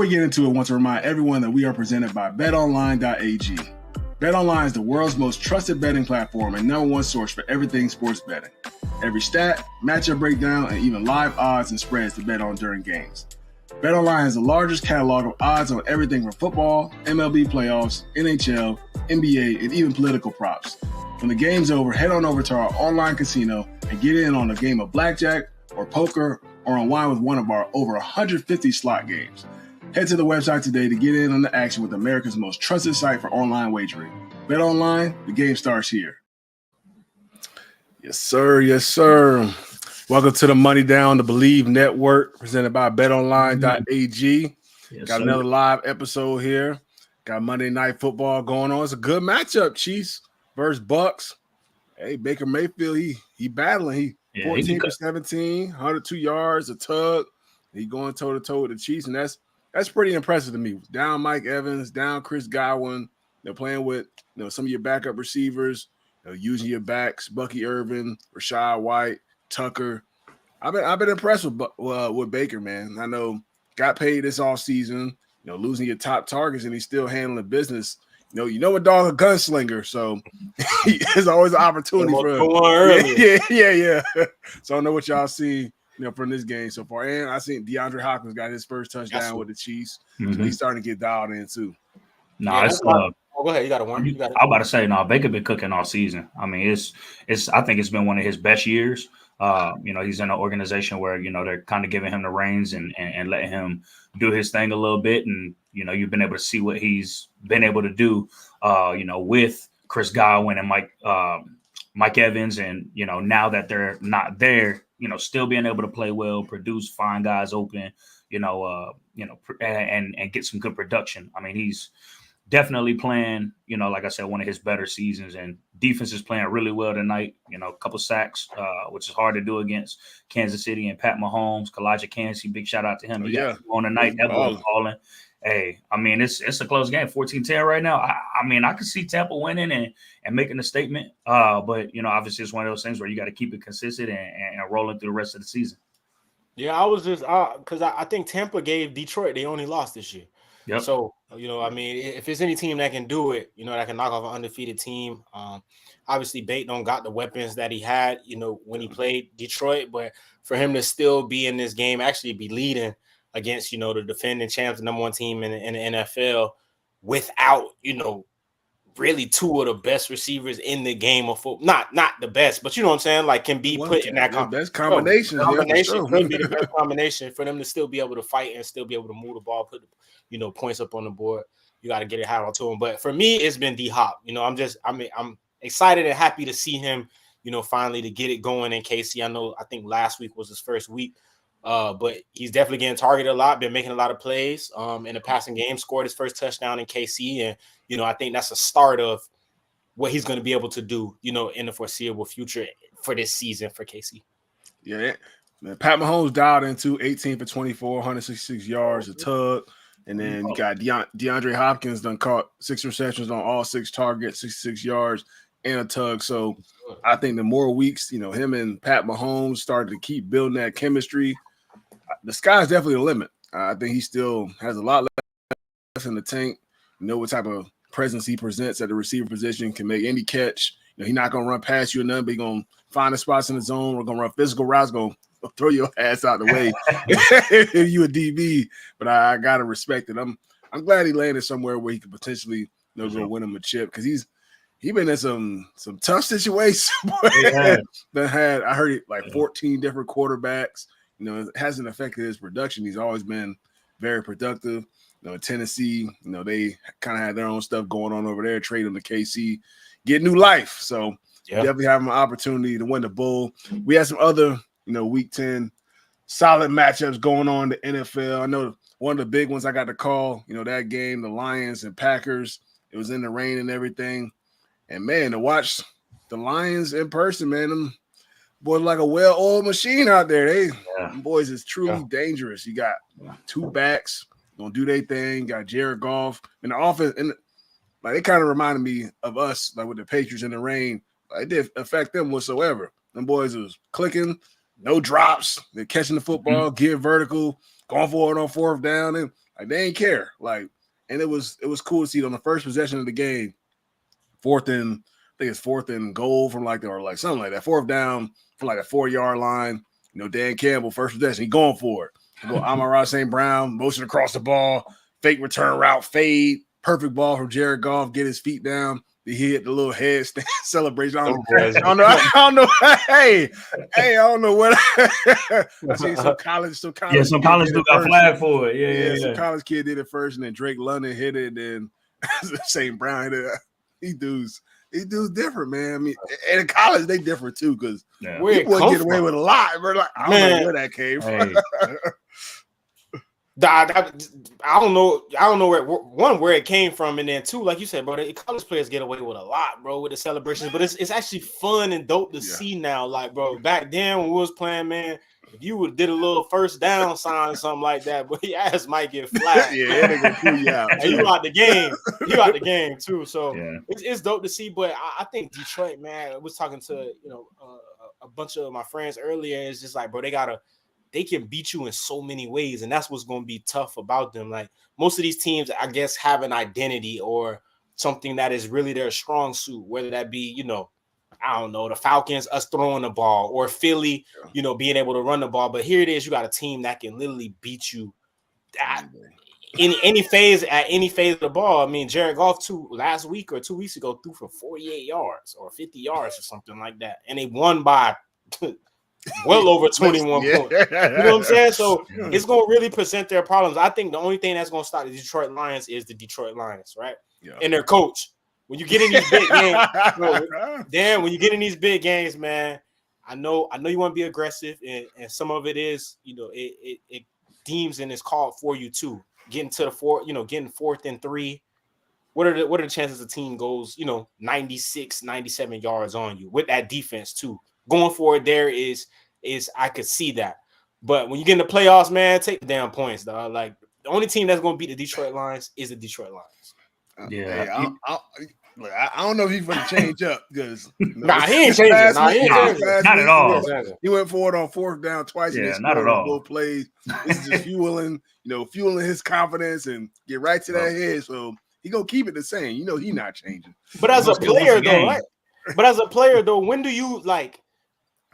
we get into it, I want to remind everyone that we are presented by betonline.ag. BetOnline is the world's most trusted betting platform and number one source for everything sports betting. Every stat, matchup breakdown, and even live odds and spreads to bet on during games. BetOnline has the largest catalog of odds on everything from football, MLB playoffs, NHL, NBA, and even political props. When the game's over, head on over to our online casino and get in on a game of blackjack or poker or unwind with one of our over 150 slot games. Head to the website today to get in on the action with America's most trusted site for online wagering. BetOnline, the game starts here. Yes, sir. Yes, sir. Welcome to the Money Down the Believe Network, presented by betonline.ag. Yes, Got sir. another live episode here. Got Monday Night Football going on. It's a good matchup, Chiefs versus Bucks. Hey, Baker Mayfield, he battling. He 14 for 17, 102 yards, a tug. He going toe-to-toe with the Chiefs, and that's pretty impressive to me. Down Mike Evans, down Chris Godwin. They're playing with some of your backup receivers, using your backs, Bucky Irvin, Rashad White, Tucker. I've been impressed with Baker, man. I know got paid this offseason, losing your top targets, and he's still handling business. You know a dog a gunslinger, so there's always an opportunity for him. Yeah. So I don't know what y'all see, from this game so far. And I think DeAndre Hopkins got his first touchdown with the Chiefs, so he's starting to get dialed in too. No, it's go ahead. You got one. I'm about to say, no, Baker been cooking all season. I mean, it's. I think it's been one of his best years. He's in an organization where they're kind of giving him the reins and letting him do his thing a little bit, and you've been able to see what he's been able to do. With Chris Godwin and Mike Evans, and now that they're not there, still being able to play well, produce, find guys open, and get some good production. I mean, he's definitely playing, like I said, one of his better seasons, and defense is playing really well tonight. A couple sacks, which is hard to do against Kansas City and Pat Mahomes. Kalijah Kancey, big shout out to him. He got on tonight. That was balling. Hey, I mean, it's a close game, 14-10 right now. I mean, I could see Tampa winning and making a statement. But, obviously it's one of those things where you got to keep it consistent and rolling through the rest of the season. Yeah, I was just because I think Tampa gave Detroit they only lost this year. Yep. So, I mean, if there's any team that can do it, that can knock off an undefeated team. Obviously, Bate don't got the weapons that he had, when he played Detroit. But for him to still be in this game, actually be leading against, the defending champs, the number one team in the NFL, without, really two of the best receivers in the game of football. Not the best, but you know what I'm saying? Like, can be put in that best combination. Combination could be the best combination for them to still be able to fight and still be able to move the ball, put points up on the board. You got to get it high to him. But for me, it's been D-Hop. I'm excited and happy to see him, finally to get it going in KC. I think last week was his first week. But he's definitely getting targeted a lot, been making a lot of plays in the passing game, scored his first touchdown in KC. And, I think that's a start of what he's going to be able to do, in the foreseeable future for this season for KC. Yeah, man, Pat Mahomes dialed into 18 for 24, 166 yards, a tug. And then you got DeAndre Hopkins done caught 6 receptions on all 6 targets, 66 yards, and a tug. So I think the more weeks, him and Pat Mahomes started to keep building that chemistry, the sky's definitely the limit. I think he still has a lot left in the tank. What type of presence he presents at the receiver position, can make any catch. He's not going to run past you or nothing, but he's going to find the spots in the zone. We're going to run physical routes, going to throw your ass out the way if you a DB. But I got to respect it. I'm glad he landed somewhere where he could potentially go win him a chip, because he's been in some tough situations. I heard it like 14 different quarterbacks. It hasn't affected his production. He's always been very productive. In Tennessee, they kind of had their own stuff going on over there, trade him to KC, get new life. So definitely having an opportunity to win the Bowl. We had some other, Week 10 solid matchups going on in the NFL. I know one of the big ones I got to call, that game, the Lions and Packers. It was in the rain and everything. And, man, to watch the Lions in person, man, them boys like a well-oiled machine out there. Them boys is truly dangerous. You got 2 backs gonna do their thing. Got Jared Goff and the offense, and like it kind of reminded me of us, like with the Patriots in the rain. It didn't affect them whatsoever. Them boys was clicking, no drops. They're catching the football, get vertical, going for it on 4th down, and Like they didn't care. Like, and it was cool to see on the first possession of the game, I think it's fourth and goal from like something like that. Fourth down from like a 4-yard line. Dan Campbell, first possession, he going for it. Go Amon-Ra St. Brown, motion across the ball, fake return route, fade, perfect ball from Jared Goff, get his feet down. He hit the little headstand celebration. I don't know. Hey, I don't know what. I see some college. Some college dude got flagged for it. Yeah. Some college kid did it first, and then Drake London hit it, and then St. Brown hit it. These dudes different, man. I mean, and in college they different too, because people get away with a lot. Bro. Like, I don't know where that came from. I don't know where it came from, and then two, like you said, bro, the college players get away with a lot, bro, with the celebrations. But it's actually fun and dope to see now. Like, bro, back then when we was playing, man, if you did a little first down sign or something like that, but your ass might get flagged. They gonna pull you out. And you out the game. You out the game too. So it's dope to see. But I think Detroit, man, I was talking to a bunch of my friends earlier. It's just like, bro, they can beat you in so many ways, and that's what's going to be tough about them. Like most of these teams, I guess, have an identity or something that is really their strong suit, whether that be, I don't know, the Falcons, us throwing the ball, or Philly, being able to run the ball. But here it is, you got a team that can literally beat you in any phase, at any phase of the ball. I mean, Jared Goff last week or 2 weeks ago threw for 48 yards or 50 yards or something like that, and they won by well over 21 points. You know what I'm saying? So it's going to really present their problems. I think the only thing that's going to stop the Detroit Lions is the Detroit Lions, right? Yeah. And their coach. When you get in these big games, when you get in these big games, man, I know you want to be aggressive, and some of it is, it deems and is called for you too. Getting to the getting 4th and 3. What are the chances the team goes, 96, 97 yards on you with that defense too? Going for it there is I could see that. But when you get in the playoffs, man, take the damn points, dog. Like the only team that's going to beat the Detroit Lions is the Detroit Lions. I don't know if he's going to change up because he ain't changing. Not at all. He went for it on 4th down twice. Yeah, not at all. Both plays. This is just fueling his confidence and get right to that head. So he gonna keep it the same. He's not changing. But as a player, though, right? But as a player, though, when do you like?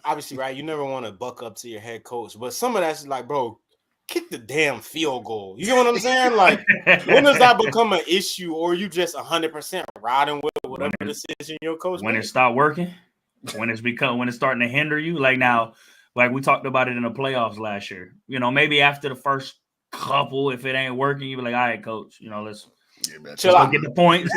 Obviously, right? You never want to buck up to your head coach, but some of that's like, bro, kick the damn field goal. You know what I'm saying? Like, when does that become an issue, or you just 100% riding with whatever decision your coach when made? it start working, when it's starting to hinder you? Like now, like we talked about it in the playoffs last year. Maybe after the first couple, if it ain't working, you be like, all right, coach, let's chill out, get the points,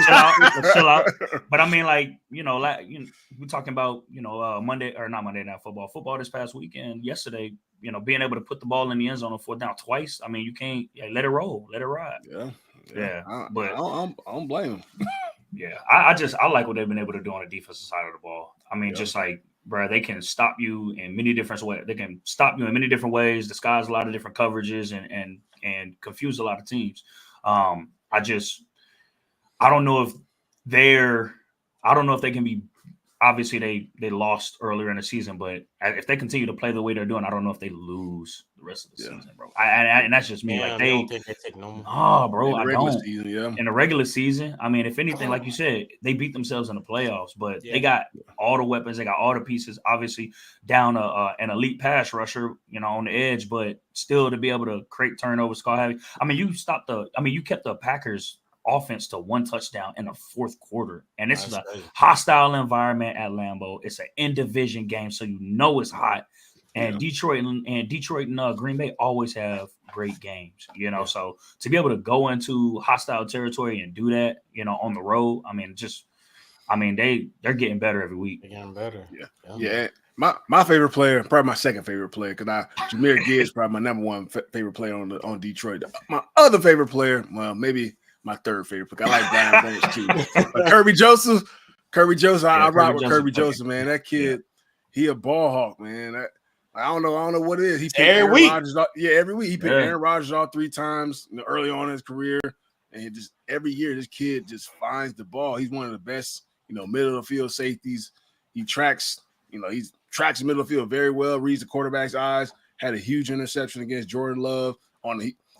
chill out. But I mean, like, we're talking about, Monday or not Monday Night Football this past weekend, yesterday, being able to put the ball in the end zone on 4th down twice. I mean, you can't let it roll, let it ride. Yeah. But I don't blame him. Yeah, I like what they've been able to do on the defensive side of the ball. I mean, just like, bro, they can stop you in many different ways. They can stop you in many different ways, disguise a lot of different coverages, and confuse a lot of teams. I don't know if they can be. Obviously, they lost earlier in the season, but if they continue to play the way they're doing, I don't know if they lose the rest of the season, bro. And that's just me. Damn, like they don't think they take no more. Oh, bro, I don't. Season, In the regular season, I mean, if anything, like you said, they beat themselves in the playoffs, but they got all the weapons, they got all the pieces. Obviously, down an elite pass rusher, on the edge, but still to be able to create turnovers, call heavy. I mean, you kept the Packers offense to 1 touchdown in the 4th quarter, and this is a hostile environment at Lambeau. It's an in-division game, so it's hot. And Detroit and Green Bay always have great games, So to be able to go into hostile territory and do that, on the road, they're getting better every week. They're getting better. Yeah. My favorite player, probably my second favorite player, because Jahmyr Gibbs is probably my number 1 favorite player on Detroit. My other favorite player, well, maybe my third favorite, because I like Brian Branch too. But Kirby Joseph, I rock with Kirby Joseph, man. That kid, he a ball hawk, man. I don't know what it is. He picked every week. Every week he picked Aaron Rodgers all 3 times early on in his career, and just every year this kid just finds the ball. He's one of the best, middle of the field safeties. He tracks, he tracks the middle of the field very well. Reads the quarterback's eyes. Had a huge interception against Jordan Love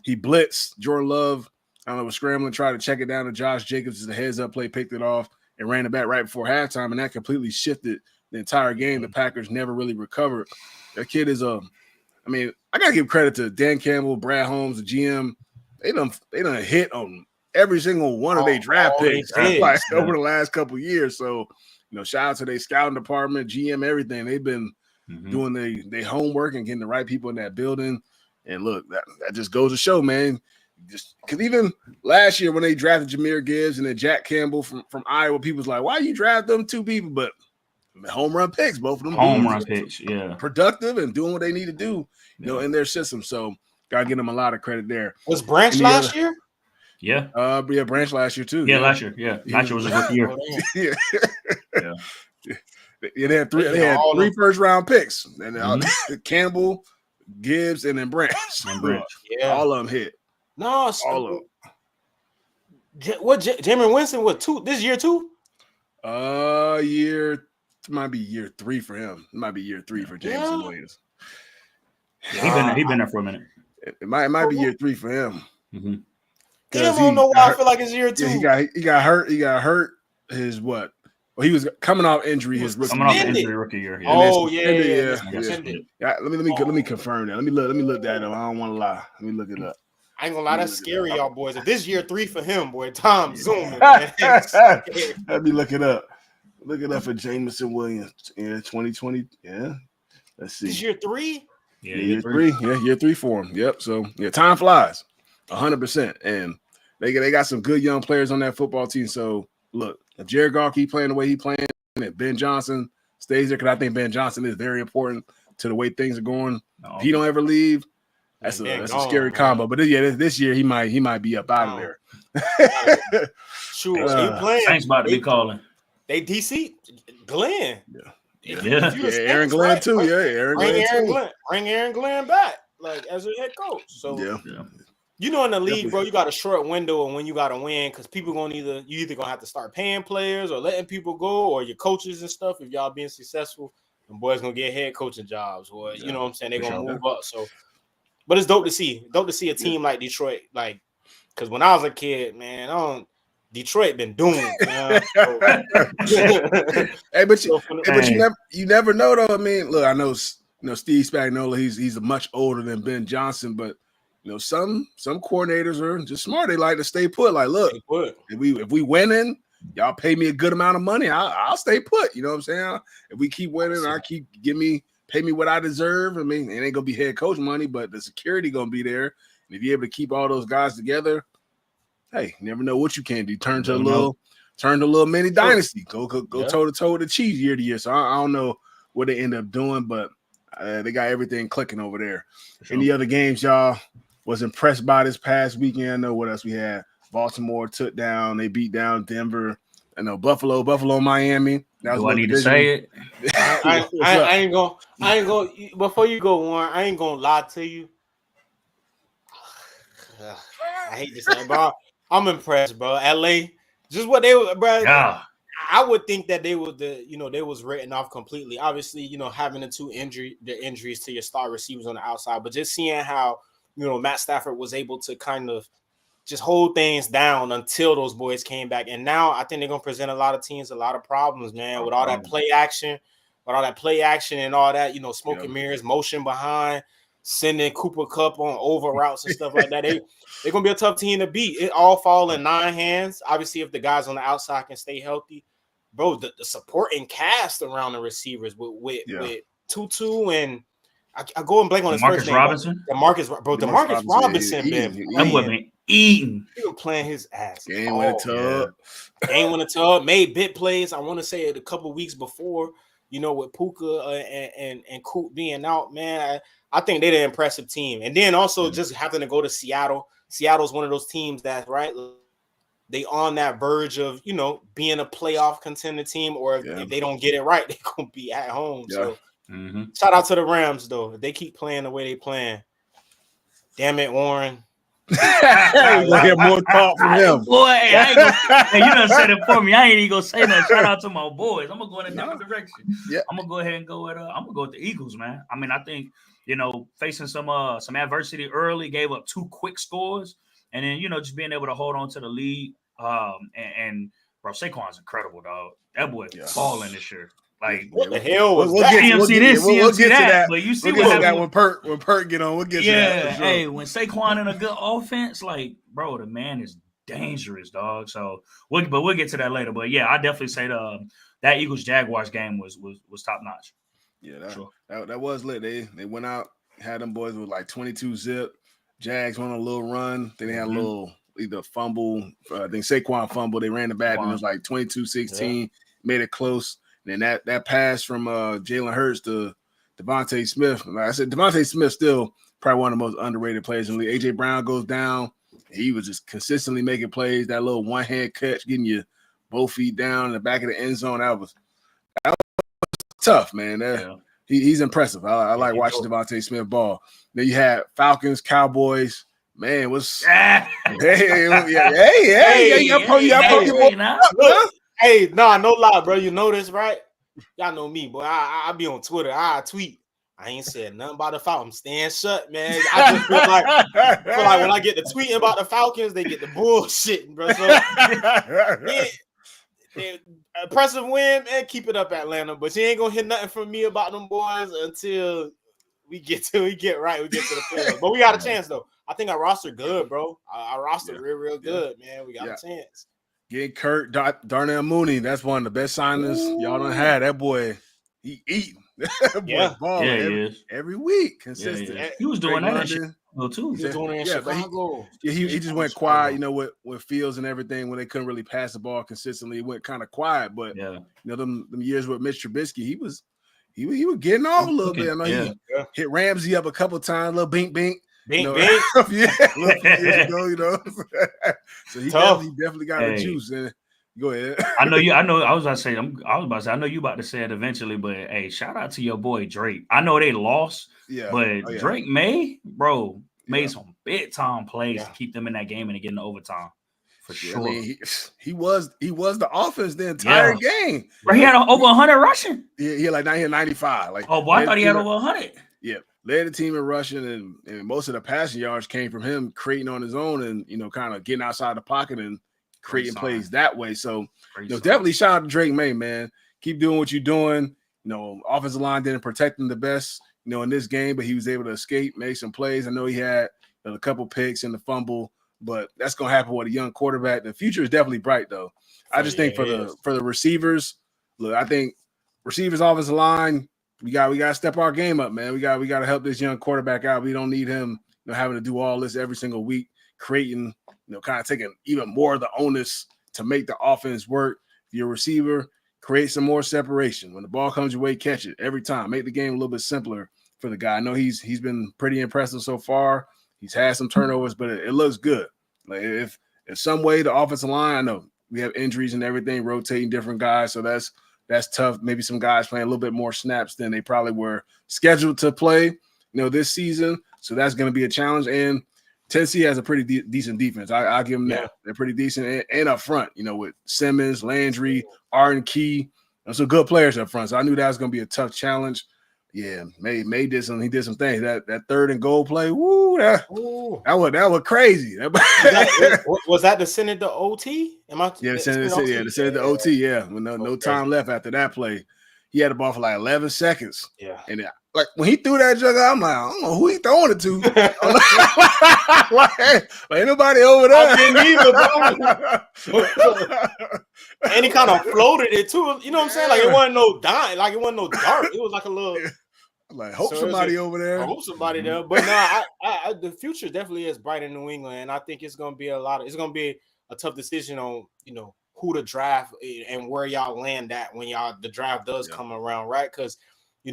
he blitzed Jordan Love. I don't know, was scrambling, tried to check it down to Josh Jacobs as the heads-up play, picked it off, and ran it back right before halftime, and that completely shifted the entire game. The Packers never really recovered. That kid is I got to give credit to Dan Campbell, Brad Holmes, the GM. They done hit on every single one of their draft picks over the last couple of years. So, shout out to their scouting department, GM, everything. They've been doing their homework and getting the right people in that building. And look, that just goes to show, man. Just because even last year when they drafted Jahmyr Gibbs and then Jack Campbell from Iowa, people was like, why you draft them two people? But home run picks, both of them. Home run picks, yeah. Productive and doing what they need to do, in their system. So, gotta give them a lot of credit there. Was Branch last year? Yeah. Branch last year too. Yeah, last year. Yeah. Last year was a rookie year. Yeah, they had three first round picks. And Campbell, Gibbs, and then Branch. Yeah. All of them hit. No, all of them. What Jameis Winston, what, this year too? It might be year 3 for him. It might be year 3 for Jameson Williams. He been there for a minute. It might be year 3 for him. Mm-hmm. I don't know why I feel like it's year 2. Yeah, he got hurt. He got hurt. His what? Well, he was coming off injury. His rookie rookie year. Yeah. Oh yeah. Let me confirm that. Let me look that up. I don't want to lie. Let me look it up. I ain't gonna lie, that's scary, y'all boys. If this year 3 for him, boy, Tom zooming. Let me look it up. Look it up for Jameson Williams in 2020. Yeah, let's see. This year 3? Yeah, year 3. Yeah, year 3 for him. Yep. So time flies, 100%, and they got some good young players on that football team. So look, if Jared Goff keep playing the way he playing, and Ben Johnson stays there, because I think Ben Johnson is very important to the way things are going. If he don't ever leave, that's a scary combo. But this year he might be up out of there. Sure, he playing. Thanks about to be calling. They DC Glenn. Aaron Glenn too. Right? Aaron Glenn. Bring Aaron Glenn back, as a head coach. So in the league, bro, you got a short window and when you got to win, because people you either gonna have to start paying players or letting people go, or your coaches and stuff. If y'all being successful, the boys gonna get head coaching jobs, or you know what I'm saying, they're gonna move up. So, but it's dope to see. Dope to see a team like Detroit, because when I was a kid, man, Detroit been doomed. Man. But you never know though. I mean, look, I know Steve Spagnuolo. He's much older than Ben Johnson, but some coordinators are just smart. They like to stay put. Like, look, if we winning, y'all pay me a good amount of money, I'll stay put. You know what I'm saying? If we keep winning, pay me what I deserve. I mean, it ain't gonna be head coach money, but the security gonna be there. And if you're able to keep all those guys together, hey, you never know what you can do. Turn to a little mini dynasty. Go toe to toe with the Chiefs year to year. So I don't know what they end up doing, but they got everything clicking over there. Sure. Any other games y'all was impressed by this past weekend? I know what else we had. Baltimore they beat down Denver. I know Buffalo, Miami. Do I need to say it? I ain't gonna. Before you go, Warren, I ain't gonna lie to you. I hate this, bro. I'm impressed, bro. LA, just what they were, bro. Yeah. I would think that they were they was written off completely. Obviously, having the injuries to your star receivers on the outside, but just seeing how Matt Stafford was able to kind of just hold things down until those boys came back. And now I think they're gonna present a lot of teams a lot of problems, man, with all that play action, and all that, smoke and mirrors, motion behind, sending Cooper Kupp on over routes and stuff like that. They're gonna be a tough team to beat. It all fall in 9 hands. Obviously, if the guys on the outside can stay healthy, bro, the supporting cast around the receivers with Tutu and I go and blank on his first name. Demarcus Robinson been eating. He was playing his ass. Game with a tub. Made bit plays. I want to say it a couple weeks before, with Puka and Coop being out, man. I think they're an impressive team. And then also just having to go to Seattle. Seattle's one of those teams that's right. They on that verge of, being a playoff contender team, or if they don't get it right, they're going to be at home. Yeah. So shout out to the Rams, though. If they keep playing the way they playing. Damn it, Warren. We'll get more talk from him. Boy, you done said it for me. I ain't even going to say that. Shout out to my boys. I'm going to go in a different direction. Yeah. I'm going to go ahead and go with I'm going to go with the Eagles, man. I mean, I think facing some adversity early, gave up 2 quick scores, and then just being able to hold on to the lead. And bro, Saquon's incredible, dog. That boy balling this year. Like, what the hell was we'll that? CMC this, CMC get to that. But you see we'll what get to happened that when Pert get on. We'll get to that. For sure. Hey, when Saquon in a good offense, like, bro, the man is dangerous, dog. So, we'll get to that later. But yeah, I definitely say that Eagles Jaguars game was top notch. Yeah, that was lit. They went out, had them boys with like 22 zip. Jags went on a little run. Then they had a little either fumble. I think Saquon fumbled. They ran the back, and it was like 22-16. Made it close. And then that pass from Jalen Hurts to Devontae Smith. Like I said, Devontae Smith still probably one of the most underrated players in the league. A.J. Brown goes down. He was just consistently making plays. That little one-hand catch, getting you both feet down in the back of the end zone. That was tough, man. He's impressive. I like watching Devontae Smith ball. Then you had Falcons, Cowboys. Man, what's hey, Hey, no lie, bro. You know this, right? Y'all know me, boy. I be on Twitter. I tweet. I ain't said nothing about the Falcons. I'm staying shut, man. I just feel like when I get the tweeting about the Falcons, they get the bullshit, bro. So, impressive win, man. Keep it up, Atlanta. But you ain't gonna hear nothing from me about them boys until we get to the playoffs. But we got a chance though. I think our roster good, bro. Our roster real good, man. We got a chance. Get Kurt Darnell Mooney. That's one of the best signings y'all done had. That boy, he eating. That boy balling every week, consistent. He was doing that too. He was doing it in Chicago. He just went quiet, with Fields and everything when they couldn't really pass the ball consistently. It went kind of quiet, but them years with Mitch Trubisky, he was getting off a little bit. I know he hit Ramsey up a couple times, little bink. Bink. A few years ago, so he definitely got the juice. And go ahead. I know you. I was about to say. I know you about to say it eventually, but hey, shout out to your boy Drake. I know they lost, but Drake made some big time plays to keep them in that game and to get in the overtime. For sure. I mean, he was the offense the entire game. But he had over 100 rushing. He had 95. Like, I thought he had over 100. Yeah. Led the team in rushing, and most of the passing yards came from him creating on his own and kind of getting outside the pocket and creating plays that way. So definitely shout out to Drake May, man. Keep doing what you're doing. Offensive line didn't protect him the best, in this game, but he was able to escape, make some plays. I know he had a couple picks and the fumble, but that's gonna happen with a young quarterback. The future is definitely bright, though. I just think for the receivers, look, I think receivers, offensive line. We got to step our game up, man. We got to help this young quarterback out. We don't need him, having to do all this every single week, creating, kind of taking even more of the onus to make the offense work. If you're a receiver, create some more separation. When the ball comes your way, catch it every time. Make the game a little bit simpler for the guy. I know he's been pretty impressive so far. He's had some turnovers, but it looks good. Like if some way the offensive line, I know we have injuries and everything, rotating different guys, so that's tough. Maybe some guys playing a little bit more snaps than they probably were scheduled to play, this season. So that's going to be a challenge. And Tennessee has a pretty decent defense. I'll give them that. They're pretty decent and up front, with Simmons, Landry, Arden Key. And some good players up front. So I knew that was going to be a tough challenge. Yeah, May did some things. That third and goal play, that was crazy. Was that the Senate to OT? The Senate to OT. Yeah, with no time left after that play. He had the ball for like 11 seconds. Yeah, and like when he threw that jugger, I'm like, I don't know who he throwing it to. like ain't nobody over there. I didn't either, bro. And he kind of floated it too. You know what I'm saying? Like it wasn't no dime, like it wasn't no dart. It was like a little. Like hope somebody over there. I hope somebody there. But no, I the future definitely is bright in New England, and I think it's gonna be it's gonna be a tough decision on who to draft and where y'all land at when the draft does come around, right? Because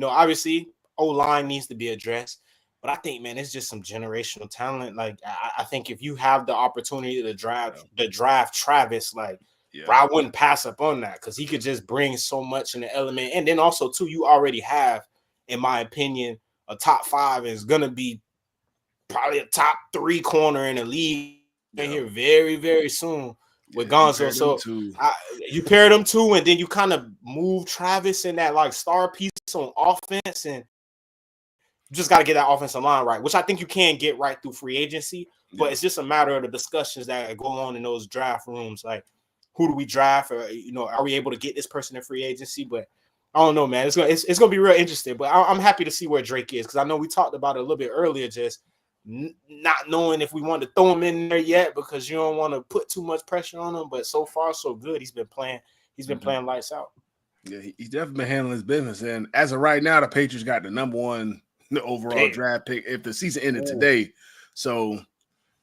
obviously O-line needs to be addressed, but I think, man, it's just some generational talent. Like I think if you have the opportunity to draft Travis, like bro, I wouldn't pass up on that because he could just bring so much in the element, and then also too, you already have, in my opinion, a top 5 is gonna be probably a top 3 corner in the league in here very, very soon with Gonzo. So you pair them two, and then you kind of move Travis in that like star piece on offense, and You just got to get that offensive line right, which I think you can get right through free agency. But it's just a matter of the discussions that go on in those draft rooms. Like, who do we draft? Or, are we able to get this person in free agency? But I don't know, man. It's gonna be real interesting. But I'm happy to see where Drake is, because I know we talked about it a little bit earlier, just not knowing if we want to throw him in there yet, because you don't want to put too much pressure on him. But so far, so good. He's been playing lights out. Yeah, he's definitely been handling his business. And as of right now, the Patriots got the number 1 overall draft pick if the season ended today. So,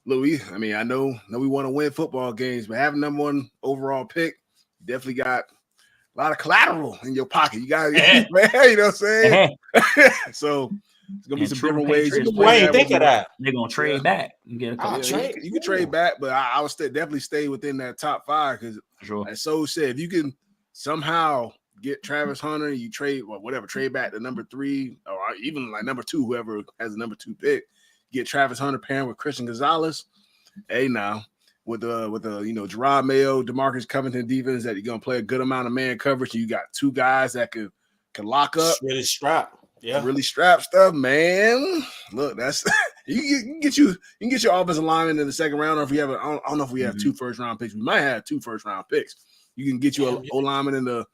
Louis, I mean, I know we want to win football games, but having number 1 overall pick, you definitely got a lot of collateral in your pocket. You got, man, you know what I'm saying? So it's gonna be some different ways. Wayne, think of that. They're gonna trade back and get a couple. You can trade back, but I would definitely stay within that top 5, because, as So said, if you can somehow get Travis Hunter, you trade trade back to number 3 or even like number 2, whoever has the number 2 pick. Get Travis Hunter pairing with Christian Gonzalez. Hey, now with the Gerard Mayo, DeMarcus Covington defense that you're gonna play a good amount of man coverage, and you got 2 guys that can lock up. Really strap. Yeah, really strap stuff, man. Look, that's you can get your offensive lineman in the second round, or if you have I don't know if we have 2 first-round picks. We might have 2 first-round picks. You can get you an O-lineman in the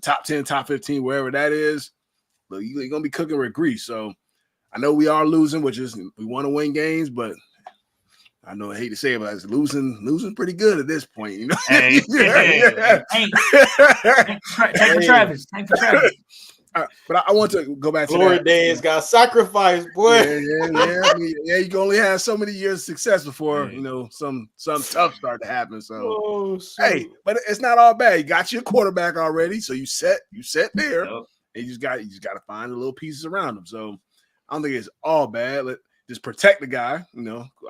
top 10, top 15, wherever that is. Look, you're gonna be cooking with grease. So I know we are losing, which is we want to win games, but I know I hate to say it, but it's losing pretty good at this point. You know, Tank for Travis. But I want to go back to Glory that. days got sacrificed, boy. Yeah. You can only have so many years of success before some tough start to happen. So hey, but it's not all bad. You got your quarterback already, so you set there, and you just got to find the little pieces around him. So I don't think it's all bad. Just protect the guy.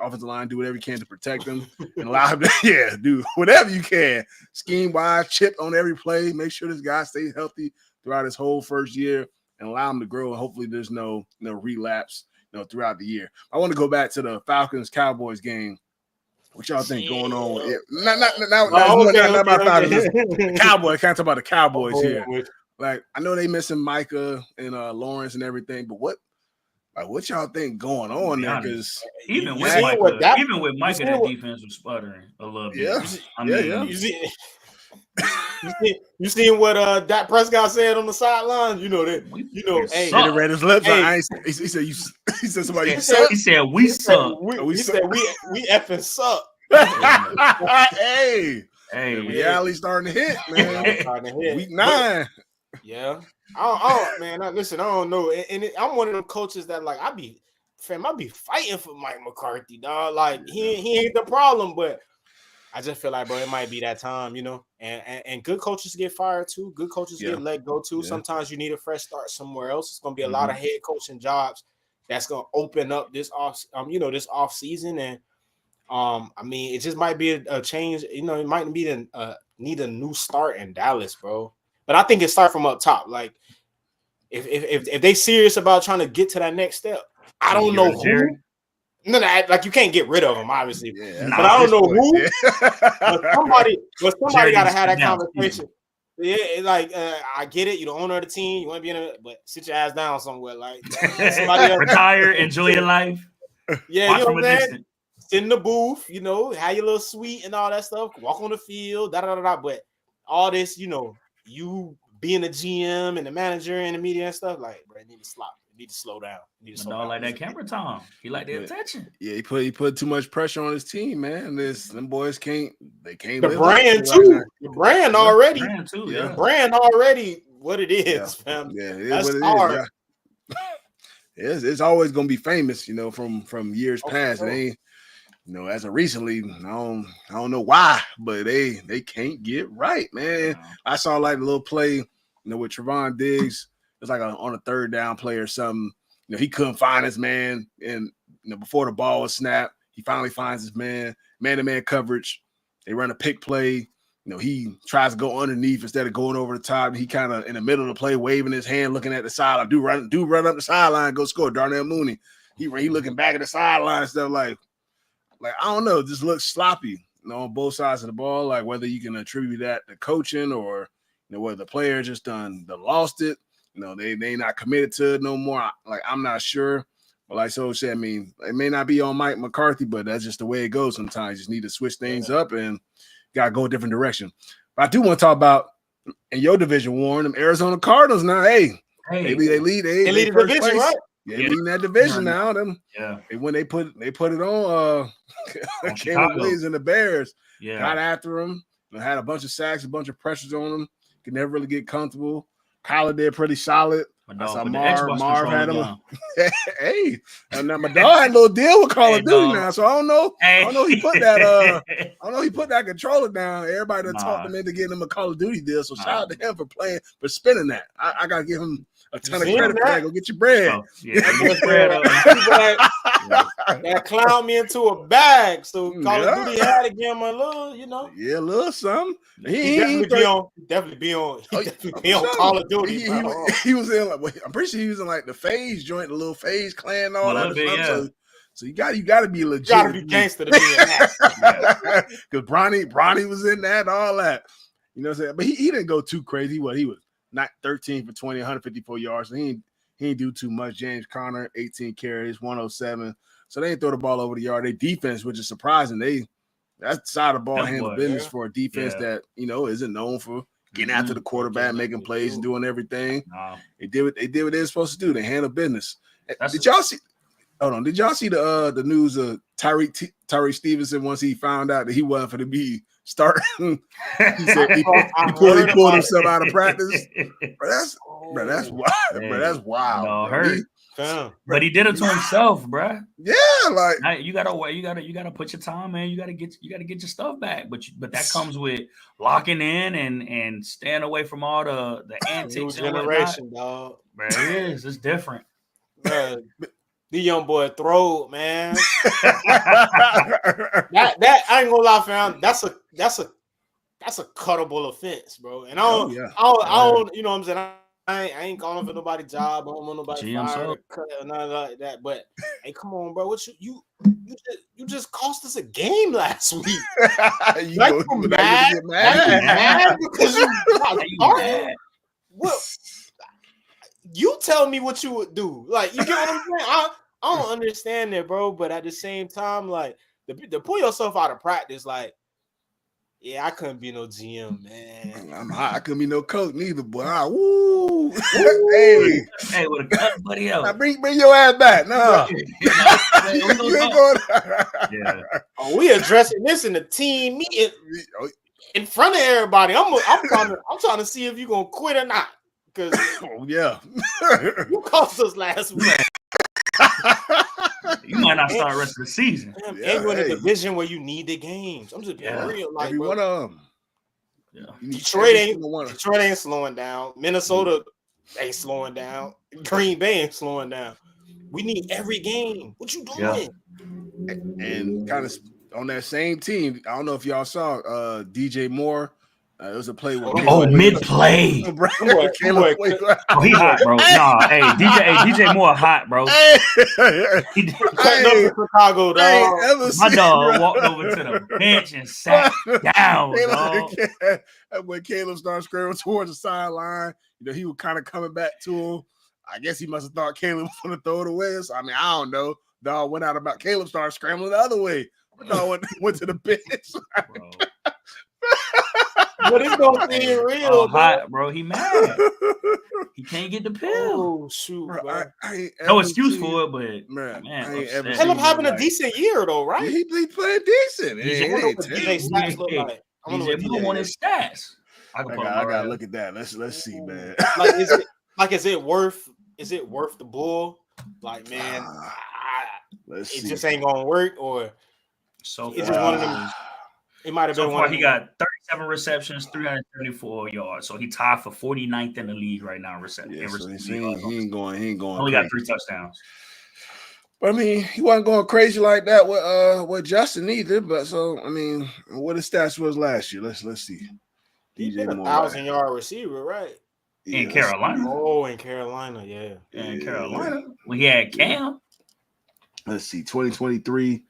Offensive line, do whatever you can to protect him and allow him to do whatever you can. Scheme wise, chip on every play. Make sure this guy stays healthy throughout his whole first year and allow him to grow. And hopefully there's no relapse, throughout the year. I want to go back to the Falcons-Cowboys game. What y'all think going on with it? Not about Falcons. The Cowboys. I can't talk about the Cowboys here. Like, I know they missing Micah and Lawrence and everything, but what y'all think going on there? Because even with Micah, that defense was sputtering a little bit. You seen what Dak Prescott said on the sideline? Hey, he read his lips. He said somebody suck. He said we suck. He said we effing suck. Hey, reality's starting to hit, man. Week 9. Yeah. Man. Listen, I don't know. And I'm one of them coaches that I be fighting for Mike McCarthy, dog. Like he ain't the problem, but I just feel like, bro, it might be that time, and good coaches get fired too. Good coaches get let go too. Yeah. Sometimes you need a fresh start somewhere else. It's going to be a lot of head coaching jobs that's going to open up this off season. And I mean, it just might be a change. It might be need a new start in Dallas, bro. But I think it starts from up top. Like if they serious about trying to get to that next step, I don't know who. No, you can't get rid of them, obviously. But I don't know who. But somebody got to have that conversation. Yeah, I get it. You're the owner of the team. You want to be but sit your ass down somewhere. Like somebody else. Retire, enjoy your life. Yeah, you know what I'm saying? Sit in the booth, have your little suite and all that stuff. Walk on the field, But all this, you being the GM and the manager and the media and stuff, like, bro, need to stop. Need to slow down. Like that camera time. He like the attention. Yeah, he put too much pressure on his team, man. Them boys can't. They can't. The brand too. The brand already. Yeah. The brand already. What it is, fam. Yeah, that's hard. It's always gonna be famous, from years past. They ain't, as of recently, I don't know why, but they can't get right, man. Yeah. I saw like a little play, with Trevon Diggs. It's like on a third down play or something. He couldn't find his man, and before the ball was snapped, he finally finds his man-to-man coverage. They run a pick play. He tries to go underneath instead of going over the top. He kind of in the middle of the play, waving his hand, looking at the sideline. Do run up the sideline, go score. Darnell Mooney. He looking back at the sideline and stuff like I don't know. Just looks sloppy, on both sides of the ball. Like whether you can attribute that to coaching or whether the player just done lost it. They not committed to it no more. Like I'm not sure. But like so said, I mean, it may not be on Mike McCarthy, but that's just the way it goes sometimes. You just need to switch things up and got to go a different direction. But I do want to talk about in your division, Warren, them Arizona Cardinals now. Hey, they lead the division, place. right? Yeah, leading that division now. When they put it on Caleb Williams and the Bears, got after him, had a bunch of sacks, a bunch of pressures on him. Could never really get comfortable. Kyler did pretty solid. I saw Marv had him. Hey, and now my dog had a little deal with Call of Duty now, so I don't know. I don't know he put that. I don't know he put that controller down. Everybody that talked him into getting him a Call of Duty deal. So shout out to him for spinning that. I gotta give him a ton of credit for that. Go get your bread. That clown me into a bag. So Call of Duty had to give him a little, a little something. He definitely be on Call of Duty. He was in I'm pretty sure he was in like the FaZe joint, the little FaZe clan, and all that stuff. So you got to be legit. You got to be gangster to be in that. Because Bronny was in that, all that. You know what I'm saying? But he didn't go too crazy. He was not 13 for 20, 154 yards. So he didn't do too much. James Conner, 18 carries, 107. So they didn't throw the ball over the yard. They defense, which is surprising. That side of the ball handle business for a defense that isn't known for getting after the quarterback, making plays, and doing everything. They did what they were supposed to do. They handle business. Did y'all see? Hold on. Did y'all see the news of Tyreek Stevenson once he found out that he wasn't going to be starting? He said he pulled himself out of practice. That's wild. That's wild. No, hurt. But he did it to himself, bro. Yeah, like you gotta put your time, man. You gotta get your stuff back. But that comes with locking in and staying away from all the antics. New generation, dog. Bro, it's different. The young boy throw, man. that I ain't gonna lie, fam. That's a cuttable offense, bro. And I don't, you know what I'm saying. I ain't calling for nobody's job. I don't want nobody fired or cut or nothing like that. But hey, come on, bro. What you just cost us a game last week. You mad because you mad. Well, you tell me what you would do. Like, you get what I'm saying? I don't understand that, bro. But at the same time, like, to pull yourself out of practice, like, yeah, I couldn't be no GM, man. I couldn't be no coach neither, boy. Woo! Hey, with a cut, buddy else. Now bring your ass back. No, you ain't going. Oh, we addressing this in the team meeting in front of everybody. I'm trying to see if you gonna quit or not. Because you cost us last week. You might not start the rest of the season. And you're in a division where you need the games. I'm just being real. Like, every one of them. Yeah. Detroit ain't slowing down. Minnesota ain't slowing down. Green Bay ain't slowing down. We need every game. What you doing? Yeah. And kind of on that same team, I don't know if y'all saw DJ Moore. It was a play with mid-play. He hot, bro. Nah, hey, DJ Moore hot, bro. He did cutting up for Chicago, dog. My dog walked over to the bench and sat down, dog. When Caleb started scrambling towards the sideline, he was kind of coming back to him. I guess he must have thought Caleb was going to throw it away. So, I mean, I don't know. Dog went out about Caleb started scrambling the other way. Dog went to the bench. But it's gonna be real, hot, bro. He mad. He can't get the pill. Oh shoot, bro. No excuse for it, but man, Caleb having a decent year though, right? He playing decent. I wonder what DJ want his stats. I gotta look at that. Let's see, man. Is it worth the bull? Like, man, just ain't gonna work, or so it's just one of them. It might have been one. He got 37 receptions, 334 yards. So he tied for 49th in the league right now. So he ain't going. Only got 3 touchdowns. But I mean, he wasn't going crazy like that with Justin either. But so I mean, what his stats was last year? Let's see. He's been a 1,000-yard receiver, right? In Carolina. Oh, in Carolina, yeah. In Carolina. When he had Cam. Let's see, 2023.